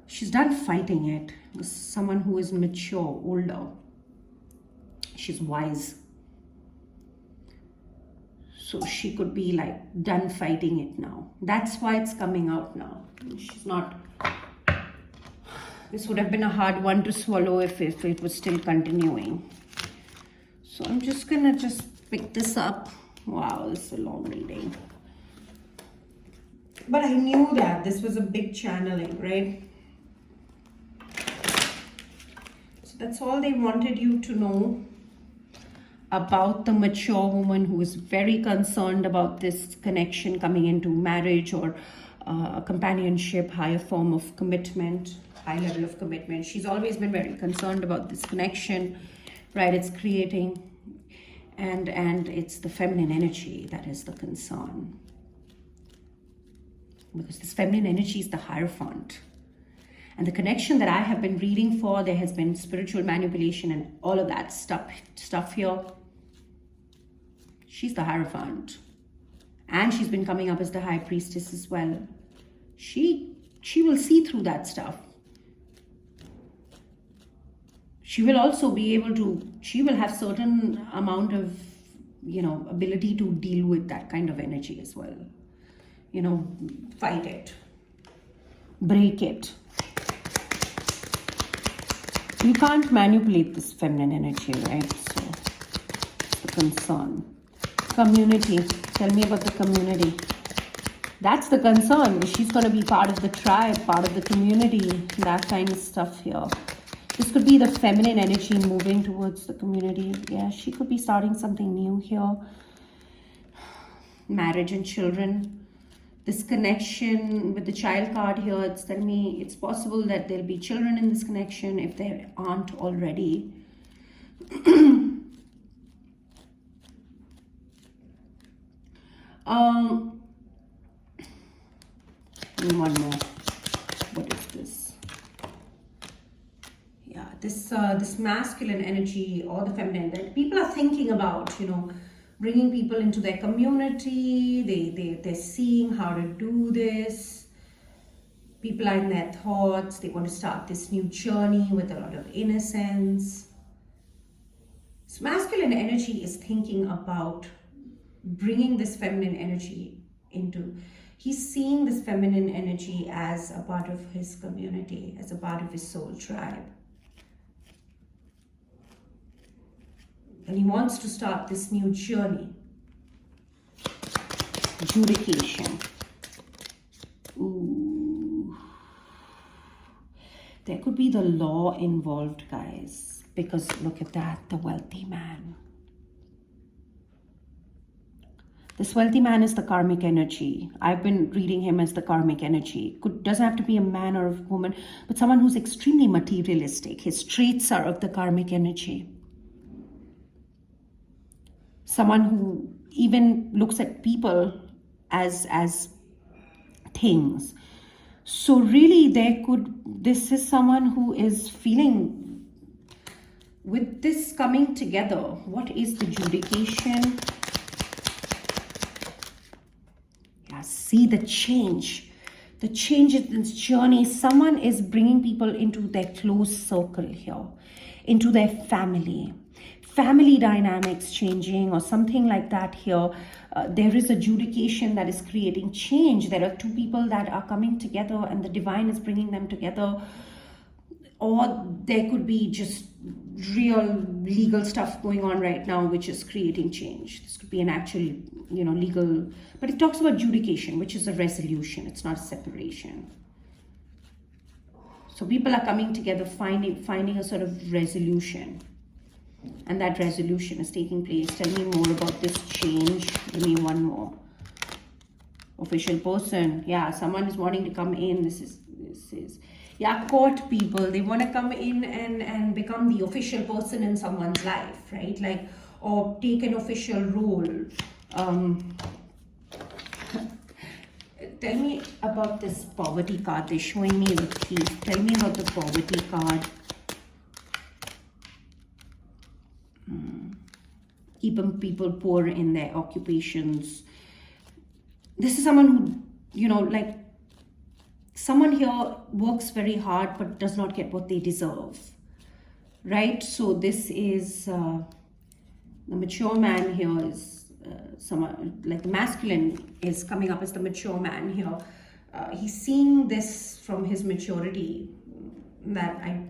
she's done fighting it. Someone who is mature, older. She's wise. So she could be like done fighting it now. That's why it's coming out now. She's not. This would have been a hard one to swallow if it was still continuing. So I'm just gonna pick this up. Wow, this is a long reading. But I knew that this was a big channeling, right? So that's all they wanted you to know about the mature woman who is very concerned about this connection coming into marriage or a companionship, higher form of commitment, high level of commitment. She's always been very concerned about this connection, right? It's creating, and it's the feminine energy that is the concern. Because this feminine energy is the Hierophant. And the connection that I have been reading for, there has been spiritual manipulation and all of that stuff here. She's the Hierophant. And she's been coming up as the High Priestess as well. She will see through that stuff. She will also be able to, she will have certain amount of, ability to deal with that kind of energy as well. Fight it. Break it. You can't manipulate this feminine energy, right? So, it's the concern. Community. Tell me about the community. That's the concern. She's going to be part of the tribe, part of the community, that kind of stuff here. This could be the feminine energy moving towards the community. Yeah, she could be starting something new here. Marriage and children. This connection with the child card here, it's telling me it's possible that there'll be children in this connection if there aren't already. One more. What is this? Yeah, this masculine energy or the feminine that people are thinking about, bringing people into their community. They're seeing how to do this. People are in their thoughts. They want to start this new journey with a lot of innocence. This masculine energy is thinking about bringing this feminine energy into. He's seeing this feminine energy as a part of his community, as a part of his soul tribe. And he wants to start this new journey. Adjudication. Ooh. There could be the law involved, guys. Because look at that, the wealthy man. This wealthy man is the karmic energy. I've been reading him as the karmic energy. Doesn't have to be a man or a woman, but someone who's extremely materialistic. His traits are of the karmic energy. Someone who even looks at people as things. So really this is someone who is feeling, with this coming together, what is the judication? Yeah, see the change. the change in this journey. Someone is bringing people into their close circle here, into their family dynamics changing or something like that here. There is adjudication that is creating change. There are two people that are coming together and the divine is bringing them together. Or there could be just real legal stuff going on right now which is creating change. This could be an actual, legal, but it talks about adjudication, which is a resolution. It's not a separation. So people are coming together, finding a sort of resolution. And that resolution is taking place. Tell me more about this change. Give me one more. Official person. Yeah, someone is wanting to come in. This is yeah, court people. They want to come in and become the official person in someone's life, right? Like, or take an official role. Tell me about this poverty card. They're showing me the thief. Tell me about the poverty card. Keeping people poor in their occupations. This is someone who, someone here works very hard but does not get what they deserve, right? So this is the mature man here is someone, like the masculine is coming up as the mature man here. He's seeing this from his maturity, right?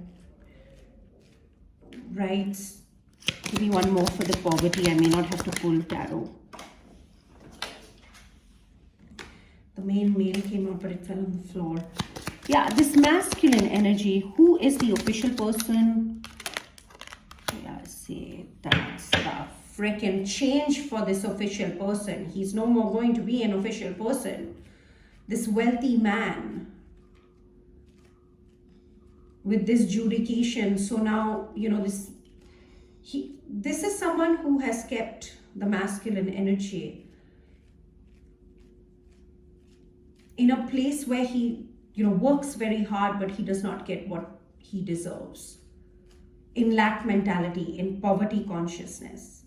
Give me one more for the poverty. I may not have to pull tarot. The male came out, but it fell on the floor. Yeah, this masculine energy. Who is the official person? Yeah, see that's the freaking change for this official person. He's no more going to be an official person. This wealthy man with this judication. So now, this is someone who has kept the masculine energy in a place where he, works very hard, but he does not get what he deserves. In lack mentality, in poverty consciousness.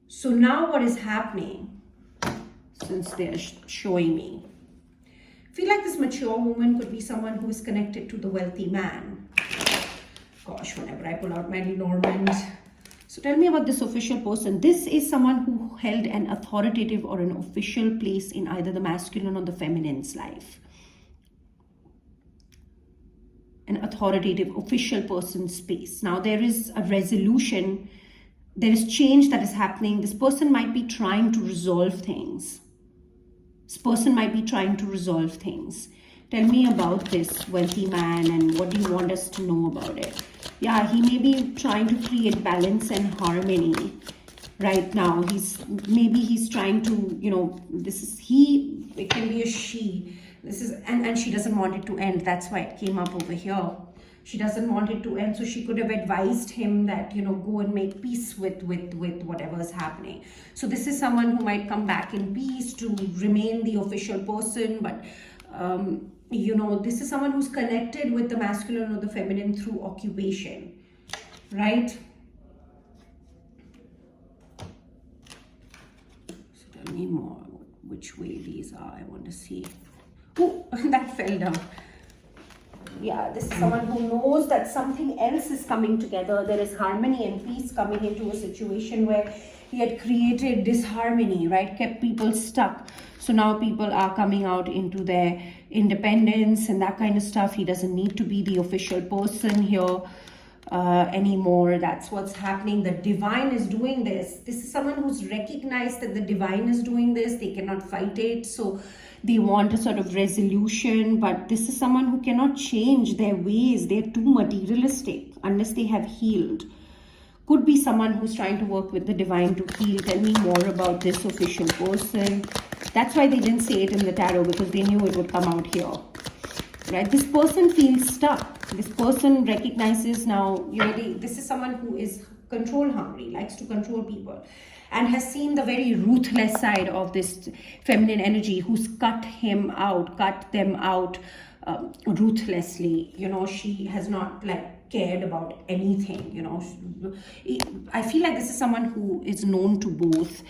So now what is happening, since they're showing me, I feel like this mature woman could be someone who is connected to the wealthy man. Gosh, whenever I pull out my Lenormand. So tell me about this official person. This is someone who held an authoritative or an official place in either the masculine or the feminine's life. An authoritative, official person space. Now there is a resolution. There is change that is happening. This person might be trying to resolve things. This person might be trying to resolve things. Tell me about this wealthy man and what do you want us to know about it? Yeah, he may be trying to create balance and harmony right now. He's trying to, this is he, it can be a she. This is, and she doesn't want it to end. That's why it came up over here. She doesn't want it to end. So she could have advised him that, go and make peace with whatever is happening. So this is someone who might come back in peace to remain the official person, but this is someone who's connected with the masculine or the feminine through occupation, right? So tell me more which way these are. I want to see. Oh, that fell down. Yeah, this is someone who knows that something else is coming together. There is harmony and peace coming into a situation where he had created disharmony, right? Kept people stuck. So now people are coming out into their independence and that kind of stuff. He doesn't need to be the official person here anymore. That's what's happening. The divine is doing this. This is someone who's recognized that the divine is doing this. They cannot fight it. So they want a sort of resolution, but this is someone who cannot change their ways. They're too materialistic unless they have healed. Could be someone who's trying to work with the divine to heal. Tell me more about this official person. That's why they didn't say it in the tarot, because they knew it would come out here. Right? This person feels stuck. This person recognizes now, this is someone who is control hungry, likes to control people, and has seen the very ruthless side of this feminine energy, who's cut them out ruthlessly. She has not cared about anything. I feel like this is someone who is known to both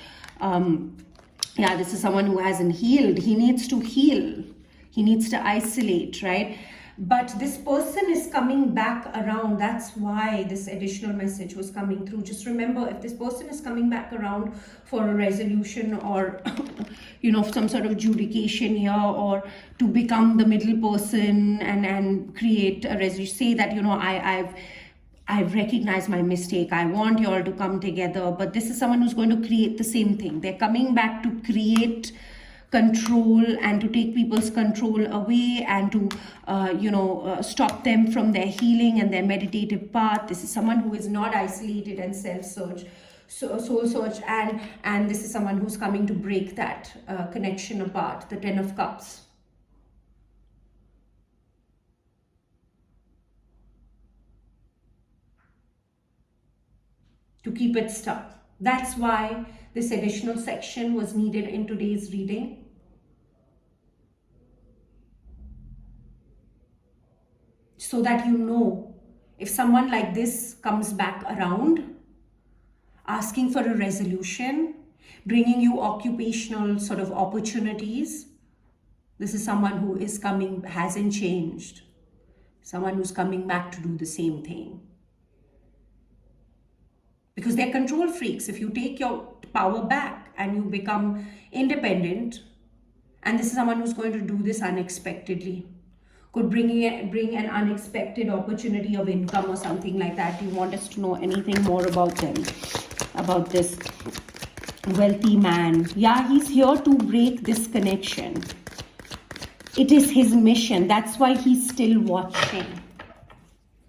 Yeah, this is someone who hasn't healed. He needs to heal. He needs to isolate, right? But this person is coming back around. That's why this additional message was coming through. Just remember, if this person is coming back around for a resolution or, some sort of adjudication here, or to become the middle person and create a resolution, say that, I've recognized my mistake. I want you all to come together. But this is someone who's going to create the same thing. They're coming back to create control and to take people's control away and to, stop them from their healing and their meditative path. This is someone who is not isolated and self-search, soul search. And this is someone who's coming to break that connection apart, the Ten of Cups. To keep it stuck. That's why this additional section was needed in today's reading. So that if someone like this comes back around, asking for a resolution, bringing you occupational sort of opportunities, this is someone who is coming, hasn't changed. Someone who's coming back to do the same thing. Because they're control freaks. If you take your power back and you become independent, and this is someone who's going to do this unexpectedly, could bring an unexpected opportunity of income or something like that. Do you want us to know anything more about them? About this wealthy man? Yeah, he's here to break this connection. It is his mission. That's why he's still watching.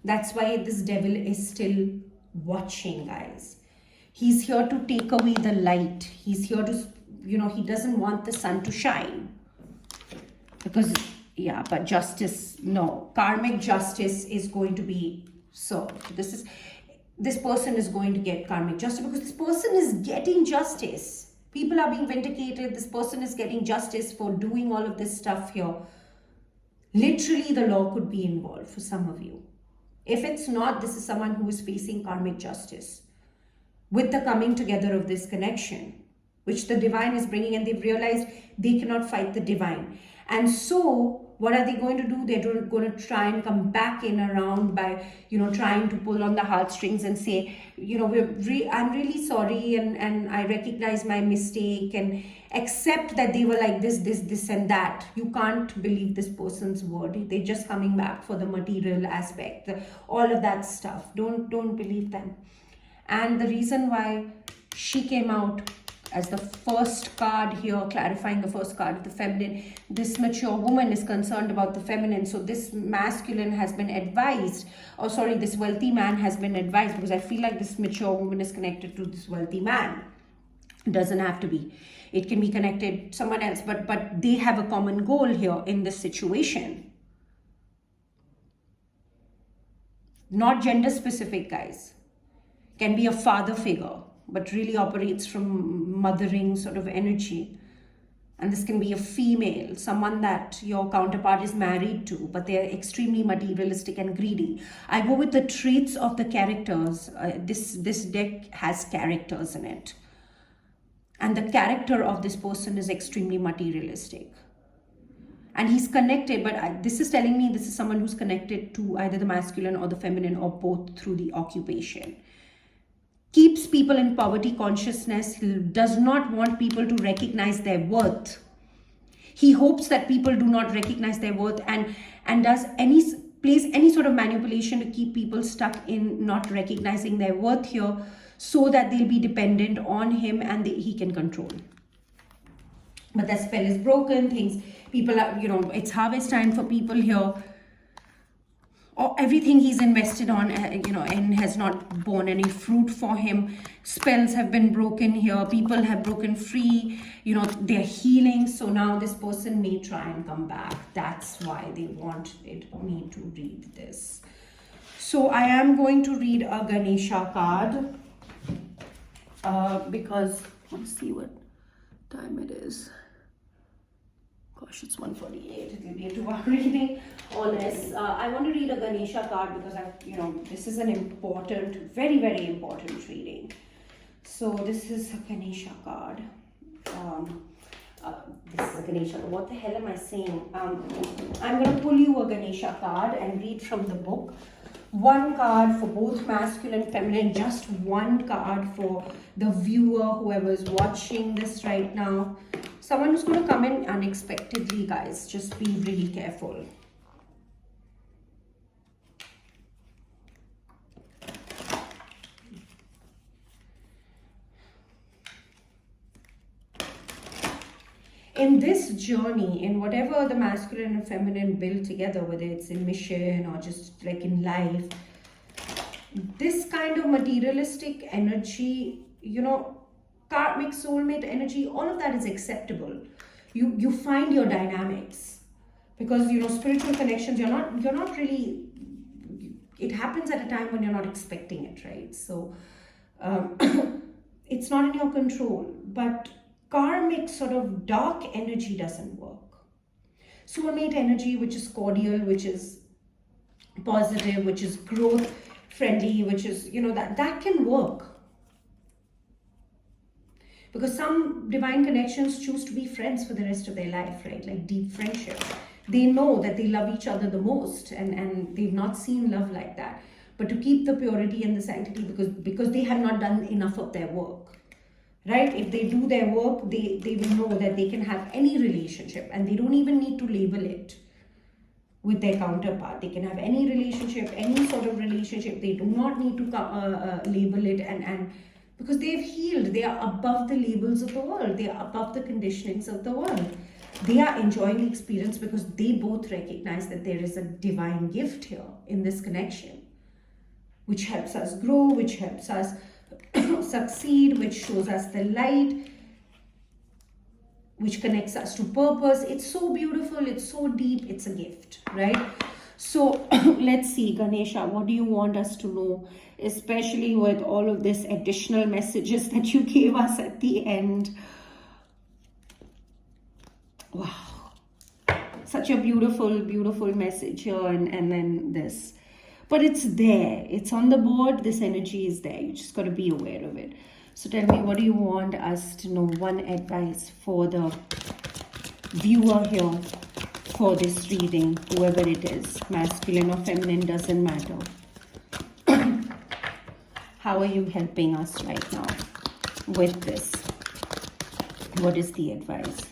That's why this devil is still watching, guys. He's here to take away the light. He's here to, he doesn't want the sun to shine. Because, but justice, no. Karmic justice is going to be served. This person is going to get karmic justice because this person is getting justice. People are being vindicated. This person is getting justice for doing all of this stuff here. Literally, the law could be involved for some of you. If it's not, this is someone who is facing karmic justice with the coming together of this connection, which the divine is bringing, and they've realized they cannot fight the divine. And so what are they going to do? They're going to try and come back in around by, trying to pull on the heartstrings and say, I'm really sorry and I recognize my mistake and accept that they were like this and that. You can't believe this person's word. They're just coming back for the material aspect, all of that stuff. Don't believe them. And the reason why she came out as the first card here, clarifying the first card of the feminine, this mature woman is concerned about the feminine. So this masculine has been advised, this wealthy man has been advised, because I feel like this mature woman is connected to this wealthy man. It doesn't have to be. It can be connected to someone else, but they have a common goal here in this situation. Not gender specific, guys. Can be a father figure, but really operates from mothering sort of energy. And this can be a female, someone that your counterpart is married to, but they're extremely materialistic and greedy. I go with the traits of the characters. This deck has characters in it. And the character of this person is extremely materialistic. And he's connected, but this is telling me this is someone who's connected to either the masculine or the feminine or both through the occupation. Keeps people in poverty consciousness. He does not want people to recognize their worth. He hopes that people do not recognize their worth and plays any sort of manipulation to keep people stuck in not recognizing their worth here, so that they'll be dependent on him and he can control. But that spell is broken. People are, it's harvest time for people here. Everything he's invested on, and has not borne any fruit for him. Spells have been broken here. People have broken free. They're healing. So now this person may try and come back. That's why they wanted me to read this. So I am going to read a Ganesha card because let's see what time it is. Gosh, it's 1:48. It will be a 2-hour reading or less. I want to read a Ganesha card because this is an important, very, very important reading. So this is a Ganesha card. This is a Ganesha. What the hell am I saying? I'm going to pull you a Ganesha card and read from the book. One card for both masculine and feminine, just one card for the viewer, whoever's watching this right now. Someone who's going to come in unexpectedly, guys. Just be really careful. In this journey, in whatever the masculine and feminine build together, whether it's in mission or just like in life, this kind of materialistic energy, you know, karmic soulmate energy, all of that is acceptable. You find your dynamics, because, you know, spiritual connections, you're not really, it happens at a time when you're not expecting it, right? So it's not in your control. But karmic sort of dark energy doesn't work. Soulmate energy, which is cordial, which is positive, which is growth friendly, which is, you know, that can work. Because some divine connections choose to be friends for the rest of their life, right? Like deep friendship. They know that they love each other the most, and they've not seen love like that. But to keep the purity and the sanctity, because they have not done enough of their work. Right? If they do their work, they will know that they can have any relationship, and they don't even need to label it with their counterpart. They can have any relationship, any sort of relationship. They do not need to label it, and because they've healed, they are above the labels of the world. They are above the conditionings of the world. They are enjoying the experience because they both recognize that there is a divine gift here in this connection, which helps us grow, which helps us succeed, which shows us the light, which connects us to purpose. It's so beautiful, it's so deep, it's a gift, right? So let's see, Ganesha, what do you want us to know, especially with all of this additional messages that you gave us at the end? Wow, such a beautiful, beautiful message here, and then this. But it's there, it's on the board, this energy is there. You just got to be aware of it. So tell me, what do you want us to know? One advice for the viewer here for this reading, whoever it is, masculine or feminine, doesn't matter. How are you helping us right now with this? What is the advice?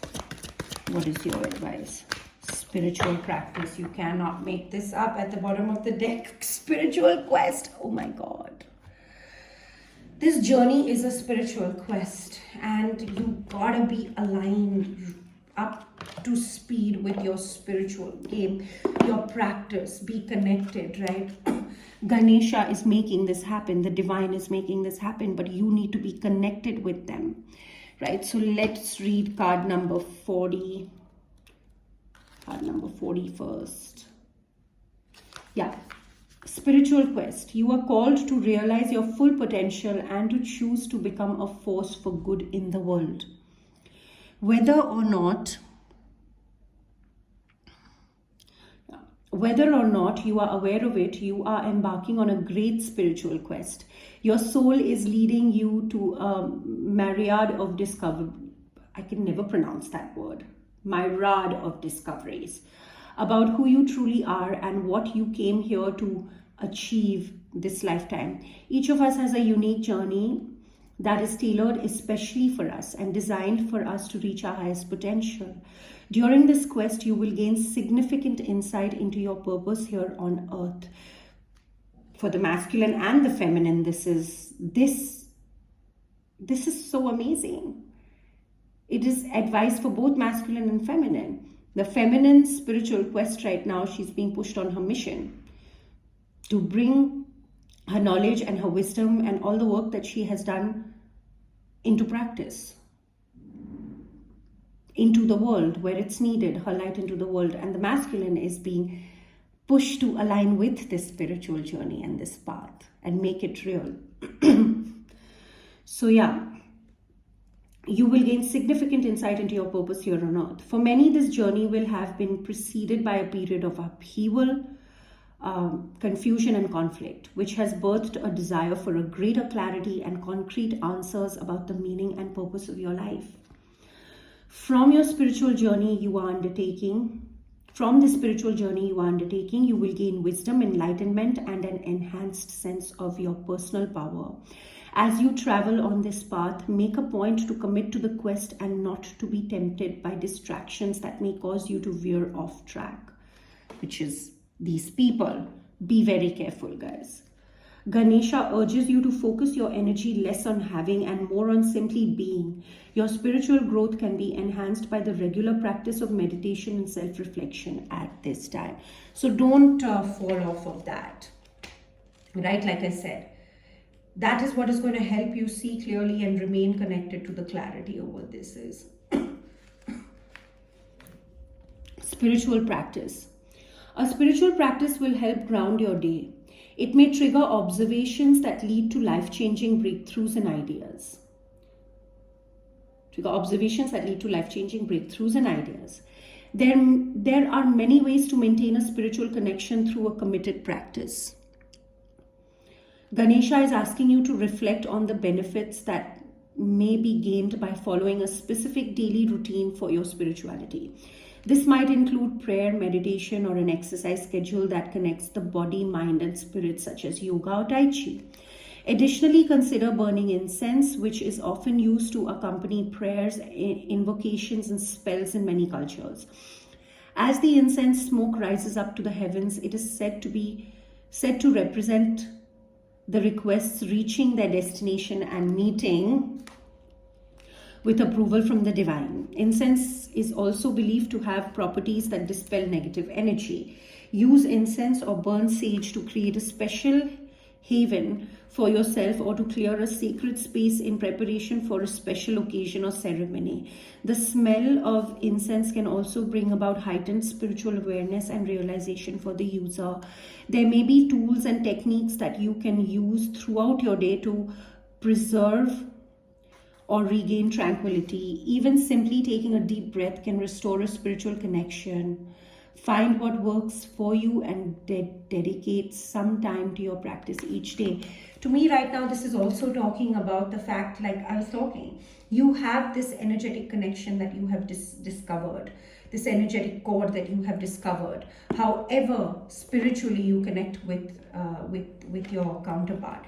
What is your advice? Spiritual practice. You cannot make this up. At the bottom of the deck, spiritual quest. Oh my God. This journey is a spiritual quest, and you gotta be aligned, up to speed with your spiritual game, your practice. Be connected, right? Ganesha is making this happen. The divine is making this happen, but you need to be connected with them, right? So let's read card number 40. Card number 40 first. Yeah. Spiritual quest. You are called to realize your full potential and to choose to become a force for good in the world. Whether or not you are aware of it, you are embarking on a great spiritual quest. Your soul is leading you to a myriad of discovery. I can never pronounce that word. Myriad of discoveries about who you truly are and what you came here to achieve this lifetime. Each of us has a unique journey that is tailored especially for us and designed for us to reach our highest potential. During this quest, you will gain significant insight into your purpose here on earth. For the masculine and the feminine, this is so amazing. It is advice for both masculine and feminine. The feminine spiritual quest right now, she's being pushed on her mission to bring her knowledge and her wisdom and all the work that she has done into practice, into the world where it's needed, her light into the world. And the masculine is being pushed to align with this spiritual journey and this path and make it real. So yeah, you will gain significant insight into your purpose here on earth. For many, this journey will have been preceded by a period of upheaval, confusion and conflict, which has birthed a desire for a greater clarity and concrete answers about the meaning and purpose of your life. From your spiritual journey you are undertaking, from the spiritual journey you are undertaking, you will gain wisdom, enlightenment, and an enhanced sense of your personal power. As you travel on this path, make a point to commit to the quest and not to be tempted by distractions that may cause you to veer off track, which is these people. Be very careful, guys. Ganesha urges you to focus your energy less on having and more on simply being. Your spiritual growth can be enhanced by the regular practice of meditation and self-reflection at this time. So don't fall off of that, right? Like I said, that is what is going to help you see clearly and remain connected to the clarity of what this is. Spiritual practice. A spiritual practice will help ground your day. It may trigger observations that lead to life-changing breakthroughs and ideas. There are many ways to maintain a spiritual connection through a committed practice. Ganesha is asking you to reflect on the benefits that may be gained by following a specific daily routine for your spirituality. This might include prayer, meditation, or an exercise schedule that connects the body, mind, and spirit, such as yoga or tai chi. Additionally, consider burning incense, which is often used to accompany prayers, invocations, and spells in many cultures. As the incense smoke rises up to the heavens, it is said to represent the requests reaching their destination and meeting with approval from the divine. Incense is also believed to have properties that dispel negative energy. Use incense or burn sage to create a special haven for yourself or to clear a sacred space in preparation for a special occasion or ceremony. The smell of incense can also bring about heightened spiritual awareness and realization for the user. There may be tools and techniques that you can use throughout your day to preserve or regain tranquility. Even simply taking a deep breath can restore a spiritual connection. Find what works for you and dedicate some time to your practice each day. To me right now, this is also talking about the fact, like I was talking, you have this energetic connection that you have discovered, this energetic cord that you have discovered. However, spiritually you connect with your counterpart,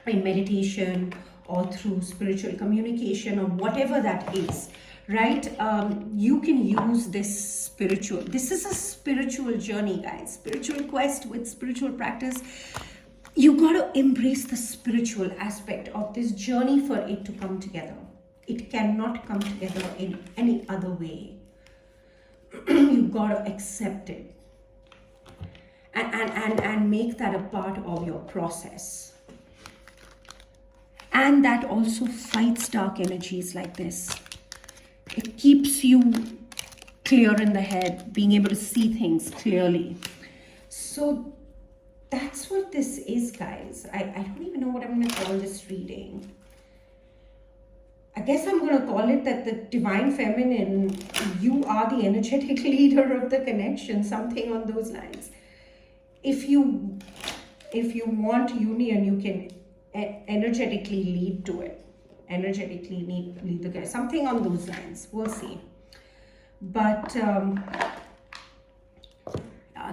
in meditation or through spiritual communication or whatever that is, right? You can use this is a spiritual journey, guys. Spiritual quest with spiritual practice. You got to embrace the spiritual aspect of this journey for it to come together. It cannot come together in any other way. You got to accept it and make that a part of your process. And that also fights dark energies like this. It keeps you clear in the head, being able to see things clearly. So that's what this is, guys. I don't even know what I'm going to call this reading. I guess I'm going to call it that the Divine Feminine, you are the energetic leader of the connection, something on those lines. If you want union, you can energetically lead to it. Energetically lead the guy. Something on those lines. We'll see. But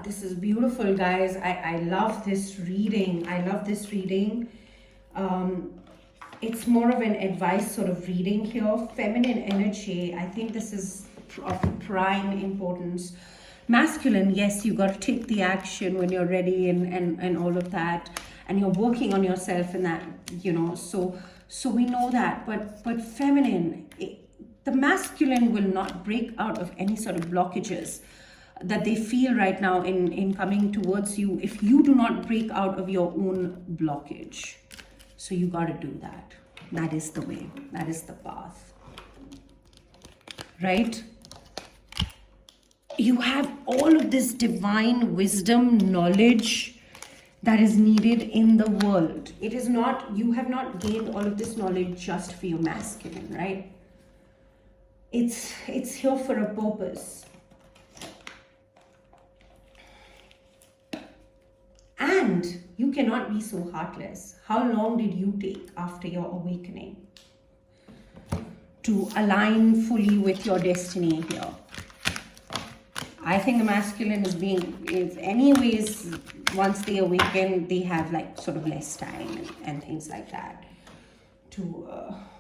this is beautiful, guys. I love this reading. It's more of an advice sort of reading here. Feminine energy, I think this is of prime importance. Masculine, yes, you got to take the action when you're ready and all of that. And you're working on yourself in that, so we know that. But feminine, the masculine will not break out of any sort of blockages that they feel right now in coming towards you if you do not break out of your own blockage. So you got to do that. That is the way. That is the path. Right? You have all of this divine wisdom, knowledge that is needed in the world. It is not, you have not gained all of this knowledge just for your masculine, right? It's here for a purpose. And you cannot be so heartless. How long did you take after your awakening to align fully with your destiny here. I think the masculine is anyways, once they awaken, they have like sort of less time and things like that to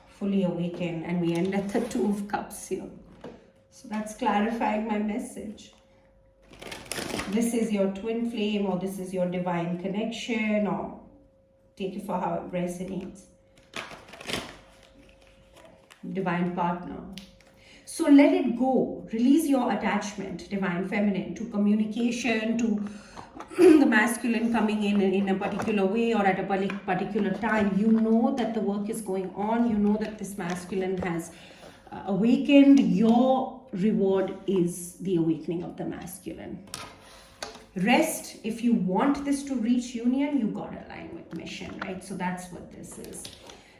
fully awaken. And we end at the Two of Cups here. So that's clarifying my message. This is your twin flame, or this is your divine connection, or take it for how it resonates. Divine partner. So let it go. Release your attachment, divine feminine, to communication, to the masculine coming in a particular way or at a particular time. You know that the work is going on. You know that this masculine has awakened. Your reward is the awakening of the masculine. Rest. If you want this to reach union, you gotta align with mission, right? So that's what this is.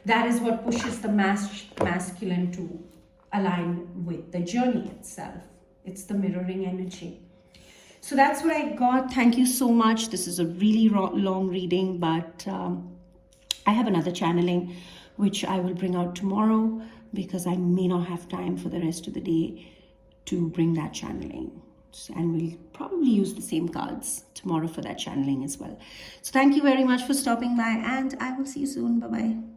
That is what pushes the masculine to align with the journey itself. It's the mirroring energy. So that's what I got. Thank you so much. This is a really long reading, but I have another channeling which I will bring out tomorrow because I may not have time for the rest of the day to bring that channeling. And we'll probably use the same cards tomorrow for that channeling as well. So thank you very much for stopping by, and I will see you soon. Bye-bye.